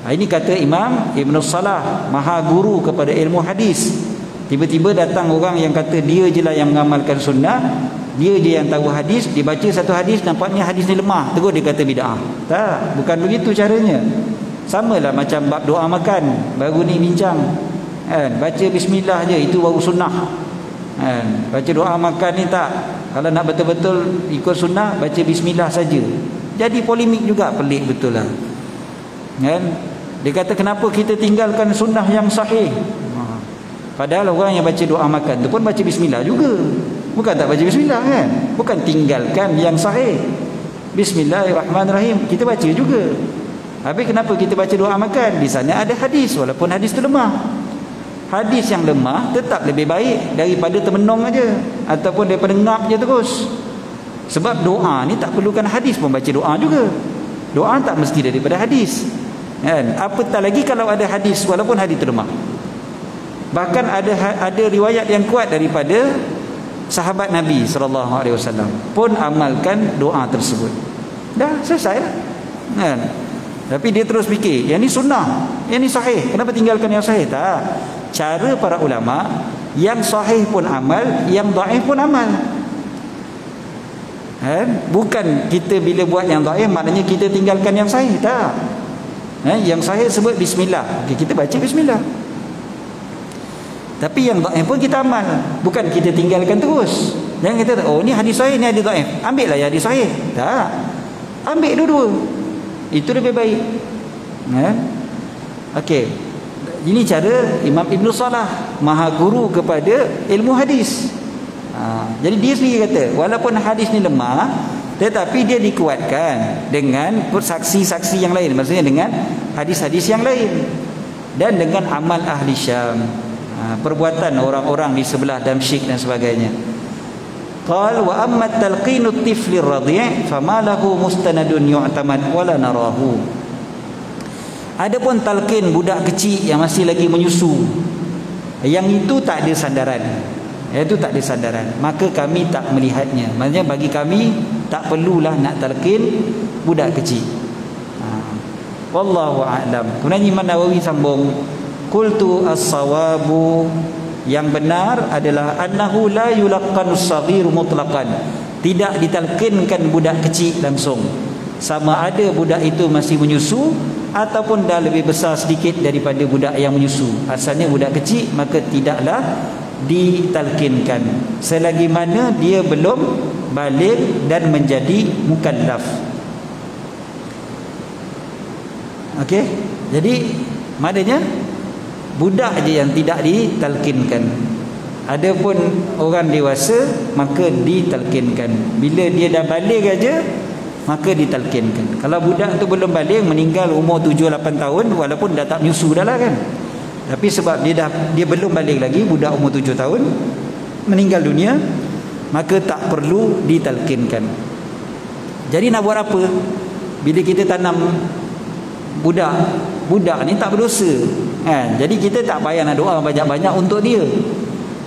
Ini kata Imam Ibn Salah, maha guru kepada ilmu hadis. Tiba-tiba datang orang yang kata dia je lah yang mengamalkan sunnah, dia je yang tahu hadis, dia baca satu hadis, nampaknya hadis ni lemah, terus dia kata bid'ah. Tak, bukan begitu caranya. Sama lah macam bab doa makan, baru ni bincang kan, baca bismillah je, itu baru sunnah kan. Baca doa makan ni tak, kalau nak betul-betul ikut sunnah, baca bismillah saja. Jadi polemik juga, pelik betul lah kan. Dia kata kenapa kita tinggalkan sunnah yang sahih, padahal orang yang baca doa makan tu pun baca bismillah juga. Bukan tak baca bismillah kan, bukan tinggalkan yang sahih, Bismillahirrahmanirrahim kita baca juga. Habis kenapa kita baca doa makan? Di sana ada hadis, walaupun hadis tu lemah. Hadis yang lemah tetap lebih baik daripada termenung aja ataupun daripada ngap je terus. Sebab doa ni tak perlukan hadis pun baca doa juga. Doa tak mesti daripada hadis kan. Apatah lagi kalau ada hadis walaupun hadis tu lemah. Bahkan ada riwayat yang kuat daripada sahabat Nabi SAW pun amalkan doa tersebut. Dah selesai lah kan. Tapi dia terus fikir yang ni sunnah, yang ni sahih, kenapa tinggalkan yang sahih? Tak. Cara para ulama, yang sahih pun amal, yang dhaif pun amal kan? Bukan kita bila buat yang dhaif maknanya kita tinggalkan yang sahih. Tak. Yang sahih sebut bismillah, kita baca bismillah. Tapi yang dhaif pun kita amal, bukan kita tinggalkan terus. Jangan kita oh ni hadis sahih, ni hadis dhaif, ambil lah yang hadis sahih. Tak. Ambil dua-dua, itu lebih baik kan? Okey, ini cara Imam Ibn Salah, maha guru kepada ilmu hadis. Jadi dia sendiri kata walaupun hadis ni lemah, tetapi dia dikuatkan dengan saksi-saksi yang lain, maksudnya dengan hadis-hadis yang lain dan dengan amal ahli Syam, perbuatan orang-orang di sebelah Damsyik dan sebagainya. Qal wa amma talqinu at-tifli ar-radhi' fama lahu mustanadun yu'tamad wala narahu. Adapun talqin budak kecil yang masih lagi menyusu, yang itu tak ada sandaran. Itu tak ada sandaran, maka kami tak melihatnya. Maksudnya bagi kami tak perlulah nak talqin budak kecil. Wallahu a'lam. Kemudian Imam Nawawi sambung, qultu as-sawabu, yang benar adalah annahu la yulaqqanus saghir mutlaqan, tidak ditalqinkan budak kecil langsung, sama ada budak itu masih menyusu ataupun dah lebih besar sedikit daripada budak yang menyusu. Asalnya budak kecil, maka tidaklah ditalqinkan selagi mana dia belum baligh dan menjadi mukallaf. Okey, jadi maknanya budak je yang tidak ditalqinkan. Adapun orang dewasa maka ditalqinkan. Bila dia dah baligh aja maka ditalqinkan. Kalau budak tu belum baligh, meninggal umur 7-8 tahun, walaupun dah tak menyusu dah lah kan, Tapi sebab dia belum balik lagi, budak umur 7 tahun meninggal dunia, maka tak perlu ditalkinkan. Jadi nak buat apa? Bila kita tanam budak ni tak berdosa kan? Jadi kita tak payah nak doa banyak-banyak untuk dia,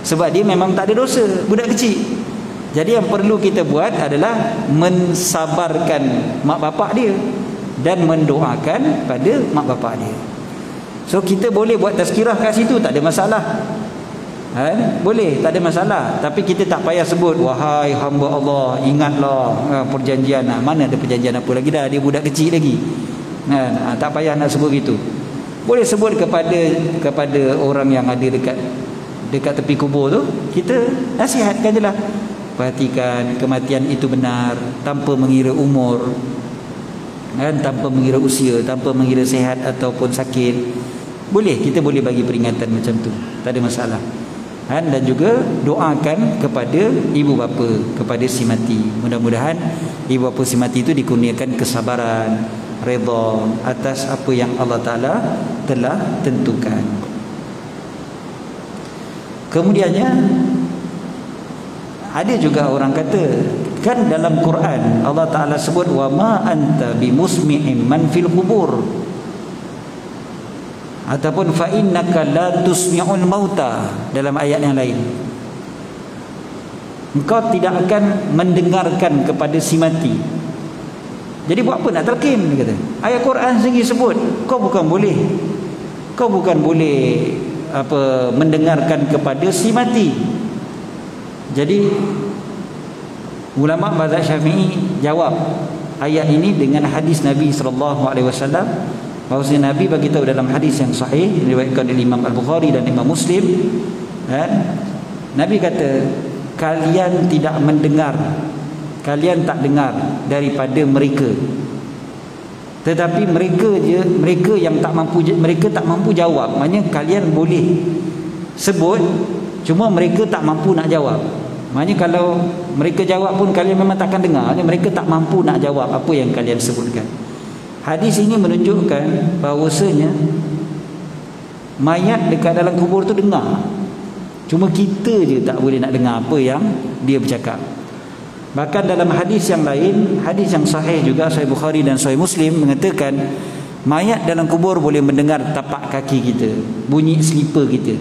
sebab dia memang tak ada dosa, budak kecil. Jadi yang perlu kita buat adalah mensabarkan mak bapak dia dan mendoakan pada mak bapak dia. So kita boleh buat tazkirah kat situ, tak ada masalah. Boleh, tak ada masalah. Tapi kita tak payah sebut, wahai hamba Allah, ingatlah perjanjian. Mana ada perjanjian apa lagi, dah dia budak kecil lagi. Tak payah nak sebut gitu. Boleh sebut kepada orang yang ada dekat tepi kubur tu, kita nasihatkan je lah. Perhatikan, kematian itu benar, tanpa mengira umur, tanpa mengira usia, tanpa mengira sihat ataupun sakit. Kita boleh bagi peringatan macam tu, tak ada masalah. Dan juga doakan kepada ibu bapa, kepada si mati. Mudah-mudahan ibu bapa si mati itu dikurniakan kesabaran, redha atas apa yang Allah Ta'ala telah tentukan. Kemudiannya ada juga orang kata, kan dalam Quran Allah Ta'ala sebut, wa ma anta bimusmi'in man fil qubur, ataupun fa innaka la tusmi'ul mauta dalam ayat yang lain. Engkau tidak akan mendengarkan kepada si mati. Jadi buat apa nak talqin, dia kata. Ayat Quran sendiri sebut kau bukan boleh mendengarkan kepada si mati. Jadi ulama mazhab Syafi'i jawab ayat ini dengan hadis Nabi SAW. Bahawasanya Nabi bagi tahu dalam hadis yang sahih diriwayatkan oleh Imam Al-Bukhari dan Imam Muslim, Nabi kata, kalian tidak mendengar, kalian tak dengar daripada mereka, tetapi mereka yang tak mampu jawab. Maknanya kalian boleh sebut, cuma mereka tak mampu nak jawab. Maknanya kalau mereka jawab pun kalian memang takkan dengar. Mereka tak mampu nak jawab apa yang kalian sebutkan. Hadis ini menunjukkan bahawasanya mayat dekat dalam kubur tu dengar, cuma kita je tak boleh nak dengar apa yang dia bercakap. Bahkan dalam hadis yang lain, hadis yang sahih juga, Sahih Bukhari dan Sahih Muslim, mengatakan mayat dalam kubur boleh mendengar tapak kaki kita, bunyi selipar kita.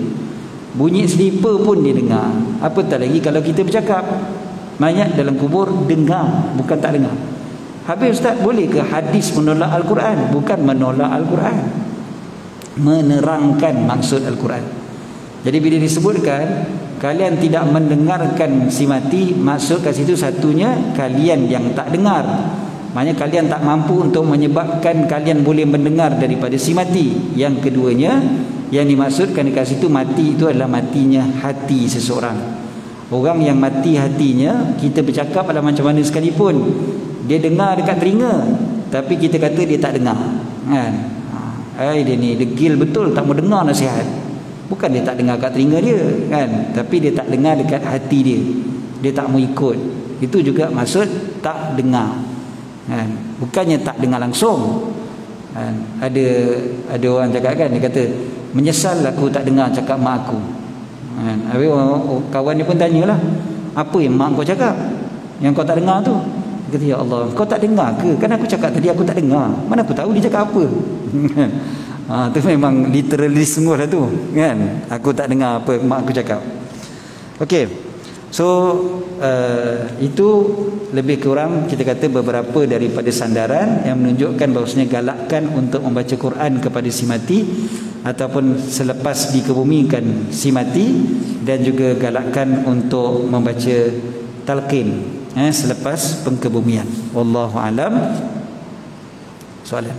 Bunyi selipar pun dia dengar, apatah lagi kalau kita bercakap. Mayat dalam kubur dengar, bukan tak dengar. Habis Ustaz, boleh ke hadis menolak Al-Quran? Bukan menolak Al-Quran, menerangkan maksud Al-Quran. Jadi bila disebutkan kalian tidak mendengarkan si mati, maksud kat situ satunya kalian yang tak dengar. Maknanya kalian tak mampu untuk menyebabkan kalian boleh mendengar daripada si mati. Yang keduanya, yang dimaksudkan dekat situ mati itu adalah matinya hati seseorang. Orang yang mati hatinya, kita bercakap adalah macam mana sekalipun, dia dengar dekat telinga, tapi kita kata dia tak dengar, kan? Dia ni degil betul, tak mau dengar nasihat. Bukan dia tak dengar kat telinga dia, kan? Tapi dia tak dengar dekat hati dia, dia tak mau ikut. Itu juga maksud tak dengar, kan? Bukannya tak dengar langsung, kan? Ada orang cakap, kan, dia kata, menyesal aku tak dengar cakap mak aku, kan? Habis kawan dia pun tanyalah, apa yang mak kau cakap yang kau tak dengar tu? Dia kata, ya Allah, kau tak dengar ke? Kan aku cakap tadi aku tak dengar. Mana aku tahu dia cakap apa? Tu memang literally sungguh lah tu, kan? Aku tak dengar apa mak aku cakap. Okey. So itu lebih kurang kita kata beberapa daripada sandaran yang menunjukkan bahawasanya galakkan untuk membaca Quran kepada si mati ataupun selepas dikebumikan si mati, dan juga galakkan untuk membaca talqin selepas pengkebumian. Wallahu alam. Soalan.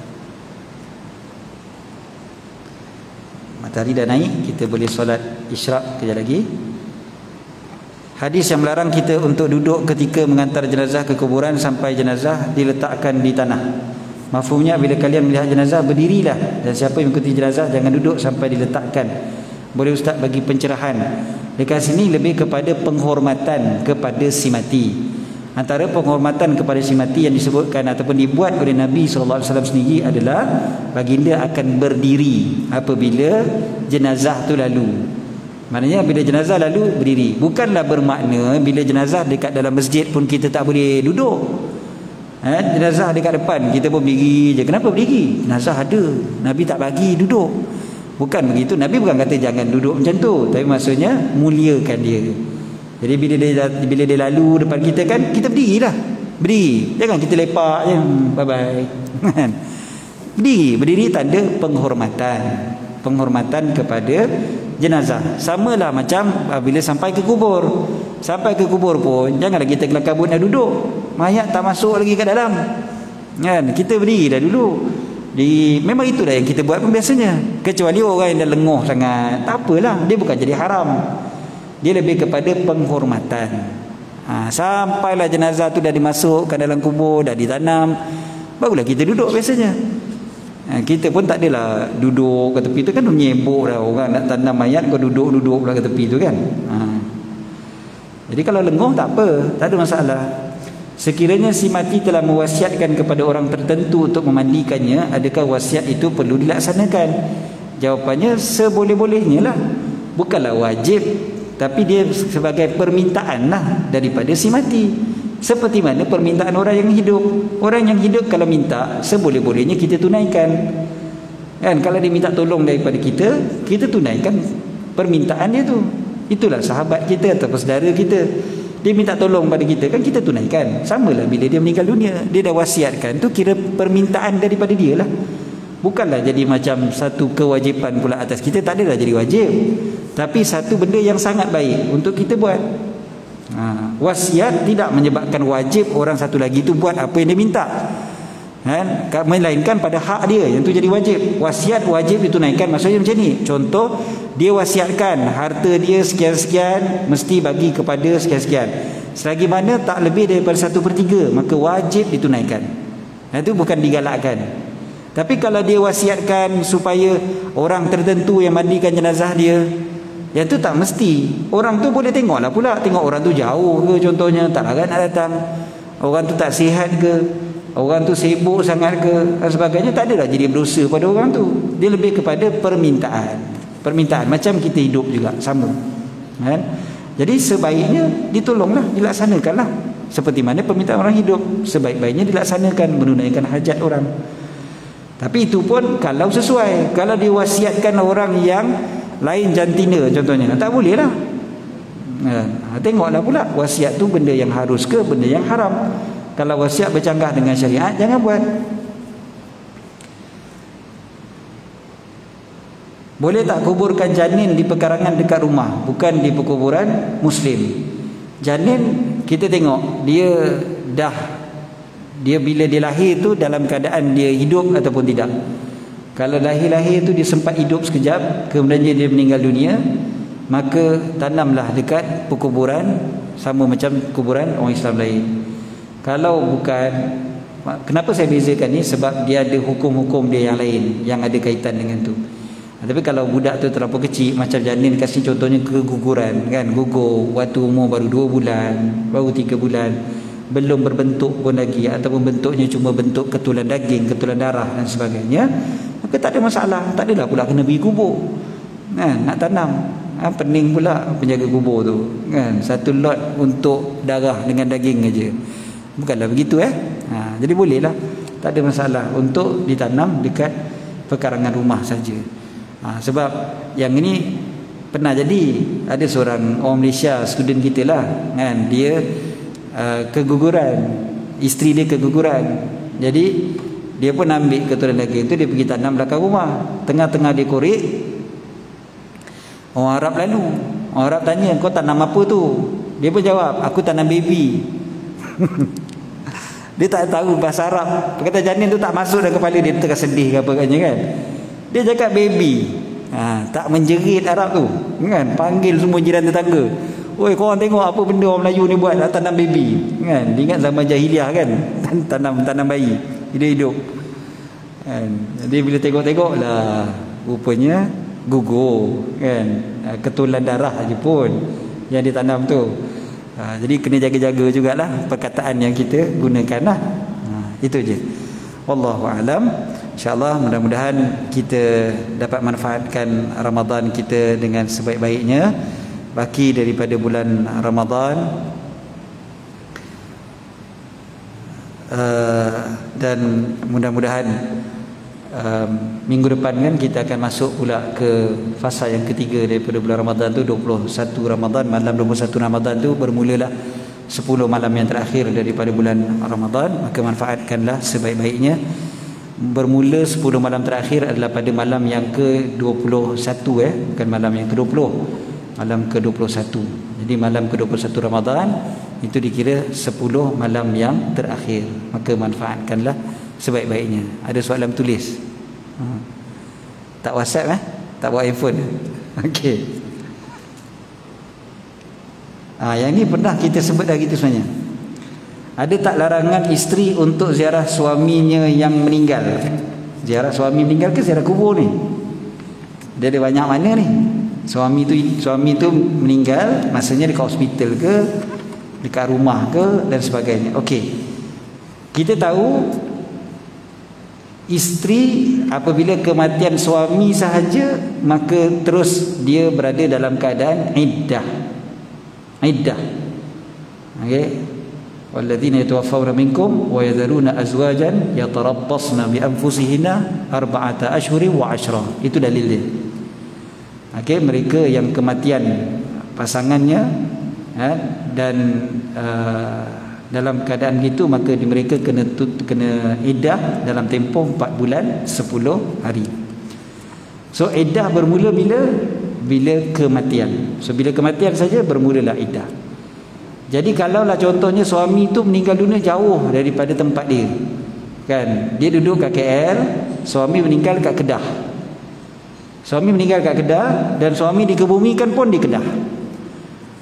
Matahari dah naik, kita boleh solat isyraq kejap lagi. Hadis yang melarang kita untuk duduk ketika mengantar jenazah ke kuburan sampai jenazah diletakkan di tanah. Mafhumnya, bila kalian melihat jenazah, berdirilah, dan siapa yang mengikuti jenazah jangan duduk sampai diletakkan. Boleh Ustaz bagi pencerahan? Dekat sini lebih kepada penghormatan kepada si mati. Antara penghormatan kepada si mati yang disebutkan ataupun dibuat oleh Nabi SAW sendiri adalah baginda akan berdiri apabila jenazah tu lalu. Maknanya bila jenazah lalu berdiri. Bukanlah bermakna bila jenazah dekat dalam masjid pun kita tak boleh duduk. Jenazah dekat depan kita pun berdiri je. Kenapa berdiri? Jenazah ada, Nabi tak bagi duduk. Bukan begitu. Nabi bukan kata jangan duduk macam tu, tapi maksudnya muliakan dia. Jadi bila dia lalu depan kita kan, kita berdirilah. Berdiri. Jangan kita lepak je. Bye bye. Berdiri tanda penghormatan. Penghormatan kepada jenazah. Samalah macam bila sampai ke kubur. Sampai ke kubur pun janganlah kita kelam kabut nak duduk. Mayat tak masuk lagi ke dalam. Kan? Kita berdiri dah dulu. Memang itulah yang kita buat pun biasanya. Kecuali orang yang dah lenguh sangat, tak apalah, dia bukan jadi haram. Dia lebih kepada penghormatan. Sampailah jenazah tu dah dimasukkan dalam kubur, dah ditanam, barulah kita duduk biasanya. Kita pun tak adalah duduk ke tepi tu kan, menyebuk dah orang nak tanam mayat, kau duduk pula ke tepi tu kan. Jadi kalau lenguh tak apa, tak ada masalah. Sekiranya si mati telah mewasiatkan kepada orang tertentu untuk memandikannya, adakah wasiat itu perlu dilaksanakan? Jawapannya seboleh-bolehnya lah. Bukanlah wajib, tapi dia sebagai permintaan lah daripada si mati. Seperti mana permintaan orang yang hidup. Orang yang hidup kalau minta, seboleh-bolehnya kita tunaikan. Kan, kalau dia minta tolong daripada kita, kita tunaikan permintaan dia tu. Itulah sahabat kita atau saudara kita. Dia minta tolong pada kita, kan kita tunaikan. Samalah bila dia meninggal dunia, dia dah wasiatkan, tu kira permintaan daripada dia lah. Bukanlah jadi macam satu kewajipan pula atas kita. Tak adalah jadi wajib, tapi satu benda yang sangat baik untuk kita buat. Wasiat tidak menyebabkan wajib orang satu lagi tu buat apa yang dia minta, kan? Melainkan pada hak dia yang tu jadi wajib. Wasiat wajib ditunaikan, maksudnya macam ni. Contoh, dia wasiatkan harta dia sekian-sekian mesti bagi kepada sekian-sekian. Selagi mana tak lebih daripada 1/3, maka wajib ditunaikan. Itu bukan digalakkan. Tapi kalau dia wasiatkan supaya orang tertentu yang mandikan jenazah dia, yang tu tak mesti. Orang tu boleh tengoklah pula. Tengok orang tu jauh ke contohnya, tak larat nak datang. Orang tu tak sihat ke, orang tu sibuk sangat ke, dan sebagainya. Tak adalah jadi berdosa pada orang tu. Dia lebih kepada permintaan. Permintaan macam kita hidup juga sama, kan? Jadi sebaiknya ditolonglah, dilaksanakanlah. Seperti mana permintaan orang hidup, sebaik-baiknya dilaksanakan, menunaikan hajat orang. Tapi itu pun kalau sesuai. Kalau diwasiatkan orang yang lain jantina contohnya, tak boleh lah. Tengoklah pula wasiat tu benda yang harus ke benda yang haram. Kalau wasiat bercanggah dengan syariat, jangan buat. Boleh tak kuburkan janin di pekarangan dekat rumah, bukan di perkuburan Muslim? Janin kita tengok dia bila dia lahir tu dalam keadaan dia hidup ataupun tidak. Kalau lahir tu dia sempat hidup sekejap, kemudian dia meninggal dunia, maka tanamlah dekat perkuburan sama macam kuburan orang Islam lain. Kalau bukan, kenapa saya bezakan ni? Sebab dia ada hukum-hukum dia yang lain yang ada kaitan dengan tu. Tapi kalau budak tu terlalu kecil, macam janin kasih contohnya keguguran, kan, gugur waktu umur baru 2 bulan, baru 3 bulan, belum berbentuk pun lagi, ataupun bentuknya cuma bentuk ketulan daging, ketulan darah dan sebagainya, maka tak ada masalah. Tak adalah pula kena pergi kubur, kan, nak tanam. Pening pula penjaga kubur tu, kan, satu lot untuk darah dengan daging aja. Bukanlah begitu jadi bolehlah, tak ada masalah untuk ditanam dekat pekarangan rumah saja. Sebab yang ini pernah jadi, ada seorang orang Malaysia, student kita lah, kan, dia keguguran, isteri dia keguguran. Jadi dia pun ambil keturunan daging tu, dia pergi tanam belakang rumah. Tengah-tengah dia korek, orang Arab lalu. Orang Arab tanya, kau tanam apa tu? Dia pun jawab, aku tanam baby. Dia tak tahu bahasa Arab. Dia kata janin tu tak masuk dalam kepala dia, tengah sedih ke apa kan. Dia cakap baby. Tak menjerit Arab tu, kan, panggil semua jiran tetangga. Oi, korang tengok apa benda orang Melayu ni buat, nak tanam baby, kan. Dia ingat zaman jahiliah kan, tanam bayi hidup-hidup, kan. Jadi bila tengok-tengok lah, rupanya gugur, kan, ketulan darah aja pun yang ditanam tu. Jadi kena jaga-jaga jugalah perkataan yang kita gunakanlah. Itu je. Wallahu a'lam. InsyaAllah mudah-mudahan kita dapat manfaatkan Ramadan kita dengan sebaik-baiknya. Baki daripada bulan Ramadan, dan mudah-mudahan minggu depan kan kita akan masuk pula ke fasa yang ketiga daripada bulan Ramadan tu, 21 Ramadan. Malam 21 Ramadan tu bermulalah 10 malam yang terakhir daripada bulan Ramadan. Maka manfaatkanlah sebaik-baiknya. Bermula 10 malam terakhir adalah pada malam yang ke-21, bukan malam yang ke-20, malam ke-21. Jadi malam ke-21 Ramadan itu dikira 10 malam yang terakhir. Maka manfaatkanlah sebaik-baiknya. Ada soalan tulis? Tak WhatsApp tak bawa handphone. Okey. Yang ni pernah kita sebut dah gitu sebenarnya. Ada tak larangan isteri untuk ziarah suaminya yang meninggal? Ziarah suami meninggal ke ziarah kubur ni? Dia ada banyak mana ni? Suami tu meninggal, maksudnya dekat hospital ke, dekat rumah ke, dan sebagainya. Okey. Kita tahu isteri apabila kematian suami sahaja, maka terus dia berada dalam keadaan iddah. Okey. Walladzina yatawaffawna minkum wa yadharuna azwajan yatarabbasna bi anfusihinna arba'ata ashhurin wa 'ashra. Itu dalil dia. Okey, mereka yang kematian pasangannya dan dalam keadaan gitu, maka mereka kena iddah dalam tempoh 4 bulan 10 hari. So iddah bermula bila kematian. So bila kematian saja bermulalah iddah. Jadi kalaulah contohnya suami tu meninggal dunia jauh daripada tempat dia, kan, dia duduk kat KL, suami meninggal kat Kedah. Suami meninggal kat Kedah dan suami dikebumikan pun di Kedah.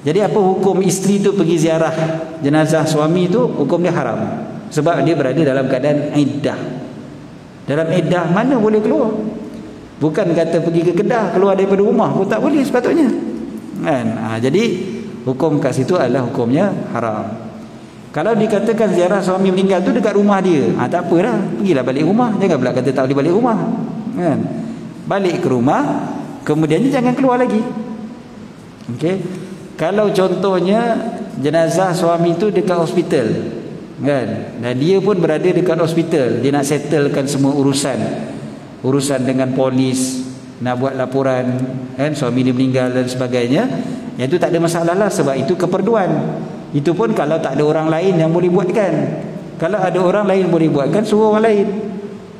Jadi apa hukum isteri tu pergi ziarah jenazah suami tu? Hukum dia haram, sebab dia berada dalam keadaan iddah. Dalam iddah mana boleh keluar? Bukan kata pergi ke Kedah, keluar daripada rumah pun tak boleh sepatutnya, kan? Jadi hukum kat situ adalah hukumnya haram. Kalau dikatakan ziarah suami meninggal tu dekat rumah dia, tak apalah, pergilah balik rumah. Jangan pula kata tak boleh balik rumah, kan? Balik ke rumah, kemudiannya jangan keluar lagi. Okey. Kalau contohnya jenazah suami tu dekat hospital, kan, dan dia pun berada dekat hospital, dia nak settlekan semua urusan dengan polis, nak buat laporan, kan, suami dia meninggal dan sebagainya. Yang itu tak ada masalah lah, sebab itu keperluan. Itu pun kalau tak ada orang lain yang boleh buatkan. Kalau ada orang lain boleh buatkan, suruh orang lain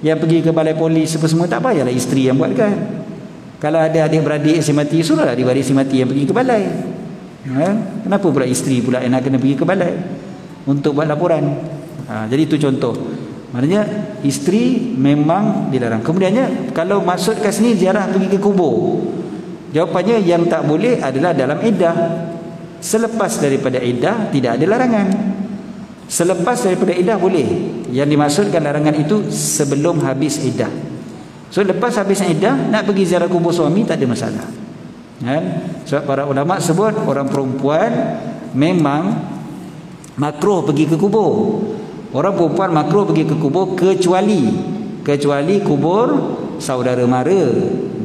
yang pergi ke balai polis apa semua, tak payahlah isteri yang buatkan. Kalau ada adik-beradik si mati, suruhlah adik-beradik si mati yang pergi ke balai. Kenapa pula isteri pula yang nak kena pergi ke balai untuk buat laporan? Jadi itu contoh. Maknanya isteri memang dilarang. Kemudiannya kalau maksud kat sini ziarah pergi ke kubur, jawapannya yang tak boleh adalah dalam iddah. Selepas daripada iddah tidak ada larangan. Selepas daripada iddah boleh. Yang dimaksudkan larangan itu sebelum habis iddah. So lepas habis iddah nak pergi ziarah kubur suami tak ada masalah, kan? Sebab para ulama sebut orang perempuan memang makruh pergi ke kubur. Orang perempuan makruh pergi ke kubur kecuali kubur saudara mara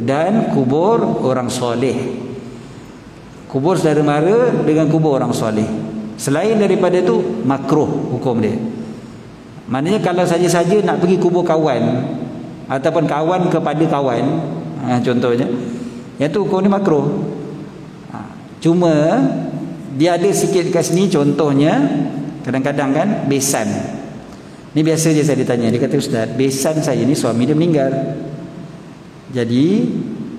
dan kubur orang soleh. Kubur saudara mara dengan kubur orang soleh. Selain daripada itu makruh hukum dia. Maknanya kalau saja-saja nak pergi kubur kawan ataupun kawan kepada kawan, contohnya, yang tu hukum dia makruh. Cuma dia ada sikit kat sini, contohnya kadang-kadang kan besan. Ni biasa je saya ditanya, dia kata, ustaz, besan saya ni suami dia meninggal, jadi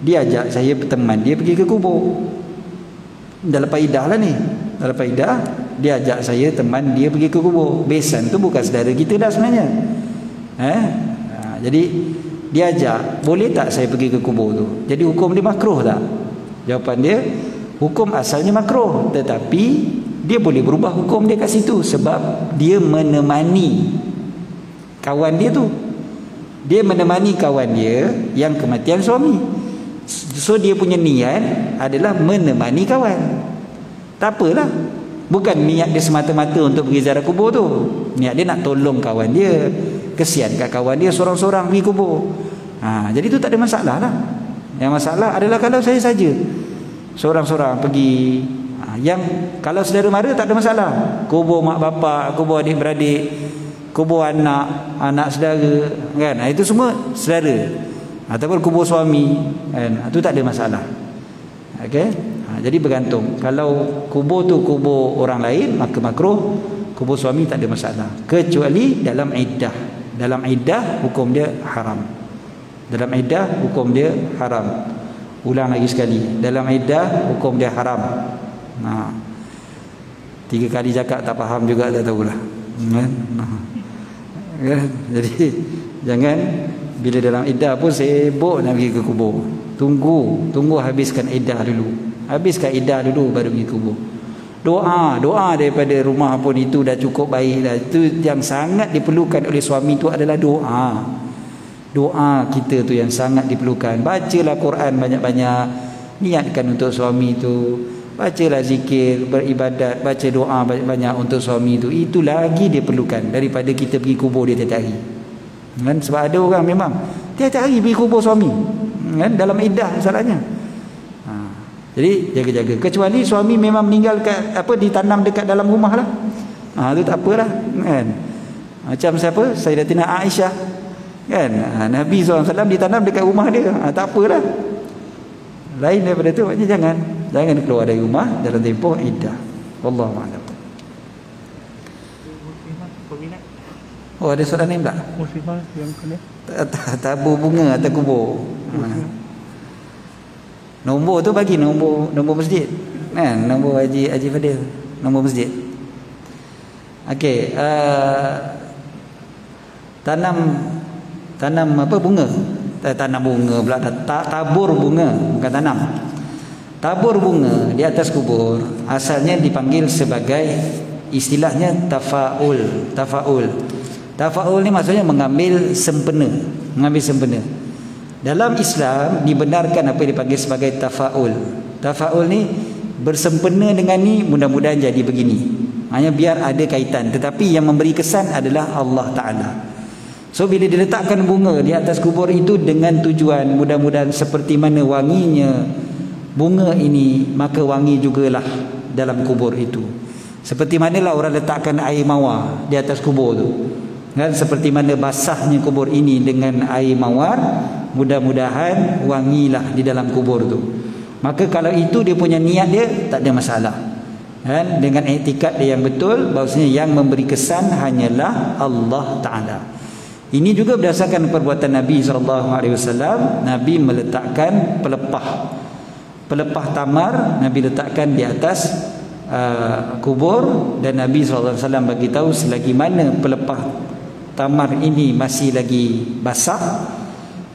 dia ajak saya berteman dia pergi ke kubur. Dah lepas iddah lah ni, dah lepas iddah dia ajak saya teman dia pergi ke kubur. Besan tu bukan saudara kita dah sebenarnya, jadi dia ajak, boleh tak saya pergi ke kubur tu? Jadi hukum dia makruh tak? Jawapan dia, hukum asalnya makruh, tetapi dia boleh berubah hukum dia kat situ, sebab dia menemani kawan dia tu. Dia menemani kawan dia yang kematian suami. So dia punya niat adalah menemani kawan. Tak apalah, Bukan niat dia semata-mata untuk pergi ziarah kubur tu. Niat dia nak tolong kawan dia. Kesian kat kawan dia seorang-seorang pergi kubur. Jadi tu tak ada masalah lah. Yang masalah adalah kalau saya saja seorang-seorang pergi. Yang kalau saudara mara tak ada masalah. Kubur mak bapak, kubur adik-beradik, kubur anak saudara, kan? Itu semua saudara. Ataupun kubur suami, kan? Itu tak ada masalah. Okey. Jadi bergantung. Kalau kubur tu kubur orang lain, maka makruh. Kubur suami tak ada masalah. Kecuali dalam iddah. Dalam iddah hukum dia haram. Dalam iddah hukum dia haram. Ulang lagi sekali. Dalam iddah hukum dia haram. 3 kali cakap tak faham juga, tak tahulah. Jadi jangan bila dalam iddah pun sibuk nak pergi ke kubur. Tunggu habiskan iddah dulu. Habiskan iddah dulu baru pergi kubur. Doa daripada rumah pun itu dah cukup baik dah. Itu yang sangat diperlukan oleh suami itu adalah doa. Doa kita tu yang sangat diperlukan. Bacalah Quran banyak-banyak. Niatkan untuk suami itu. Bacalah zikir, beribadat, baca doa banyak-banyak untuk suami itu. Itu lagi dia perlukan daripada kita pergi kubur dia tiap hari. Kan? Sebab ada orang memang tiap hari pergi kubur suami. Kan? Dalam iddah salahnya. Jadi jaga-jaga. Kecuali suami memang meninggal ditanam dekat dalam rumah lah. Itu tak apalah, kan? Macam siapa? Sayyidatina Aisyah, kan? Nabi SAW ditanam dekat rumah dia. Tak apalah. Lain daripada tu, maknanya jangan keluar dari rumah dalam tempoh iddah. Wallahu a'lam. Ada soalan lain tak? Muslimah yang kena tabur bunga atas kubur. Nombor tu bagi nombor masjid, kan? Nombor Haji Fadil, nombor masjid. Okey, tanam apa bunga? Tanam bunga pula, tabur bunga, bukan tanam. Tabur bunga di atas kubur asalnya dipanggil sebagai, istilahnya tafaul. Tafaul ni maksudnya mengambil sempena. Dalam Islam dibenarkan apa yang dipanggil sebagai tafaul. Tafaul ni bersempena dengan ni, mudah-mudahan jadi begini. Hanya biar ada kaitan, tetapi yang memberi kesan adalah Allah Ta'ala. So bila diletakkan bunga di atas kubur itu dengan tujuan mudah-mudahan seperti mana wanginya bunga ini, maka wangi jugalah dalam kubur itu. Seperti manalah orang letakkan air mawar di atas kubur tu, kan? Seperti mana basahnya kubur ini dengan air mawar, mudah-mudahan wangilah di dalam kubur tu. Maka kalau itu dia punya niat dia, tak ada masalah, kan? Dengan i'tikad dia yang betul, bahawasanya yang memberi kesan hanyalah Allah Ta'ala. Ini juga berdasarkan perbuatan Nabi SAW. Nabi meletakkan pelepah tamar, Nabi letakkan di atas kubur, dan Nabi SAW bagi tahu selagi mana pelepah tamar ini masih lagi basah,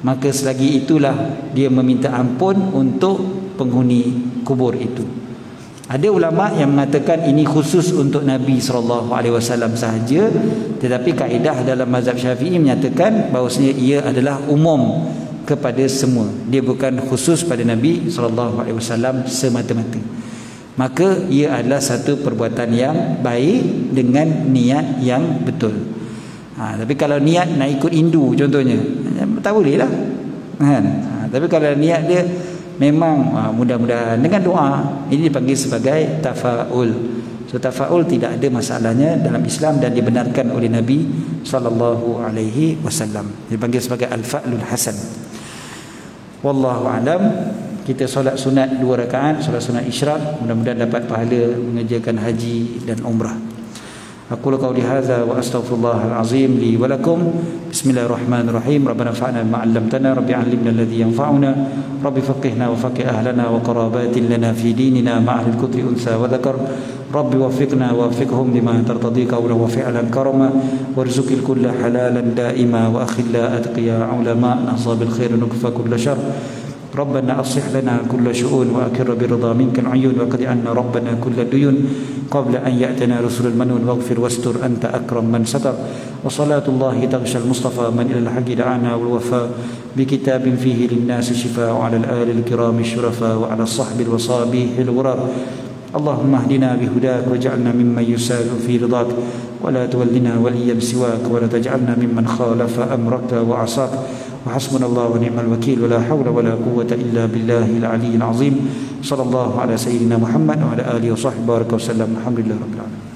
maka selagi itulah dia meminta ampun untuk penghuni kubur itu. Ada ulama yang mengatakan ini khusus untuk Nabi SAW sahaja, tetapi kaedah dalam mazhab Syafi'i menyatakan bahawasanya ia adalah umum kepada semua. Dia bukan khusus pada Nabi SAW semata-mata. Maka ia adalah satu perbuatan yang baik dengan niat yang betul. Tapi kalau niat nak ikut Hindu contohnya, tak boleh lah, kan? Tapi kalau niat dia memang mudah-mudahan dengan doa, ini dipanggil sebagai tafaul. So tafaul tidak ada masalahnya dalam Islam dan dibenarkan oleh Nabi SAW. Dipanggil sebagai al-fa'lul hasan. Wallahu a'lam. Kita solat sunat 2 rakaat, solat sunat isyraq, mudah-mudahan dapat pahala mengerjakan haji dan umrah. Aqulu qawli hadza wa astaghfirullahal azim li wa lakum. Bismillahirrahmanirrahim. Rabbana fa'alna ma 'allamtana, rabbi 'allimna alladhi yanfa'una, rabbi faqihna wa faqih ahlana wa qarabatin lana fi dinina ma ahli al-kutri unsa wa dhakar. Rabbi waffiqna wa waffiqhum lima tartadi qawlan wa fi'lan karama warzuqil kulla halalan daima wa akhilla atqiya ulama nasabil khair nukfa kulla syarr. ربنا أصلح لنا كل شؤون وأكر برضا منك العيون وقد عنا ربنا كل الديون قبل أن يأتنا رسل المنون واغفر واستر أنت أكرم من ستر وصلاة الله تغشى المصطفى من إلى الحق دعانا والوفاء بكتاب فيه للناس شفاء وعلى الآل الكرام الشرفاء وعلى الصحب الوصابيه الغرار اللهم اهدنا بهداك واجعلنا ممن يسارع في رضاك ولا تولنا وليا سواك ولا تجعلنا ممن خالف أمرك وعصاك وحسبنا الله ونعم الوكيل ولا حول ولا قوة إلا بالله العلي العظيم صلى الله على سيدنا محمد وعلى آله وصحبه وبارك وسلم الحمد لله رب العالمين.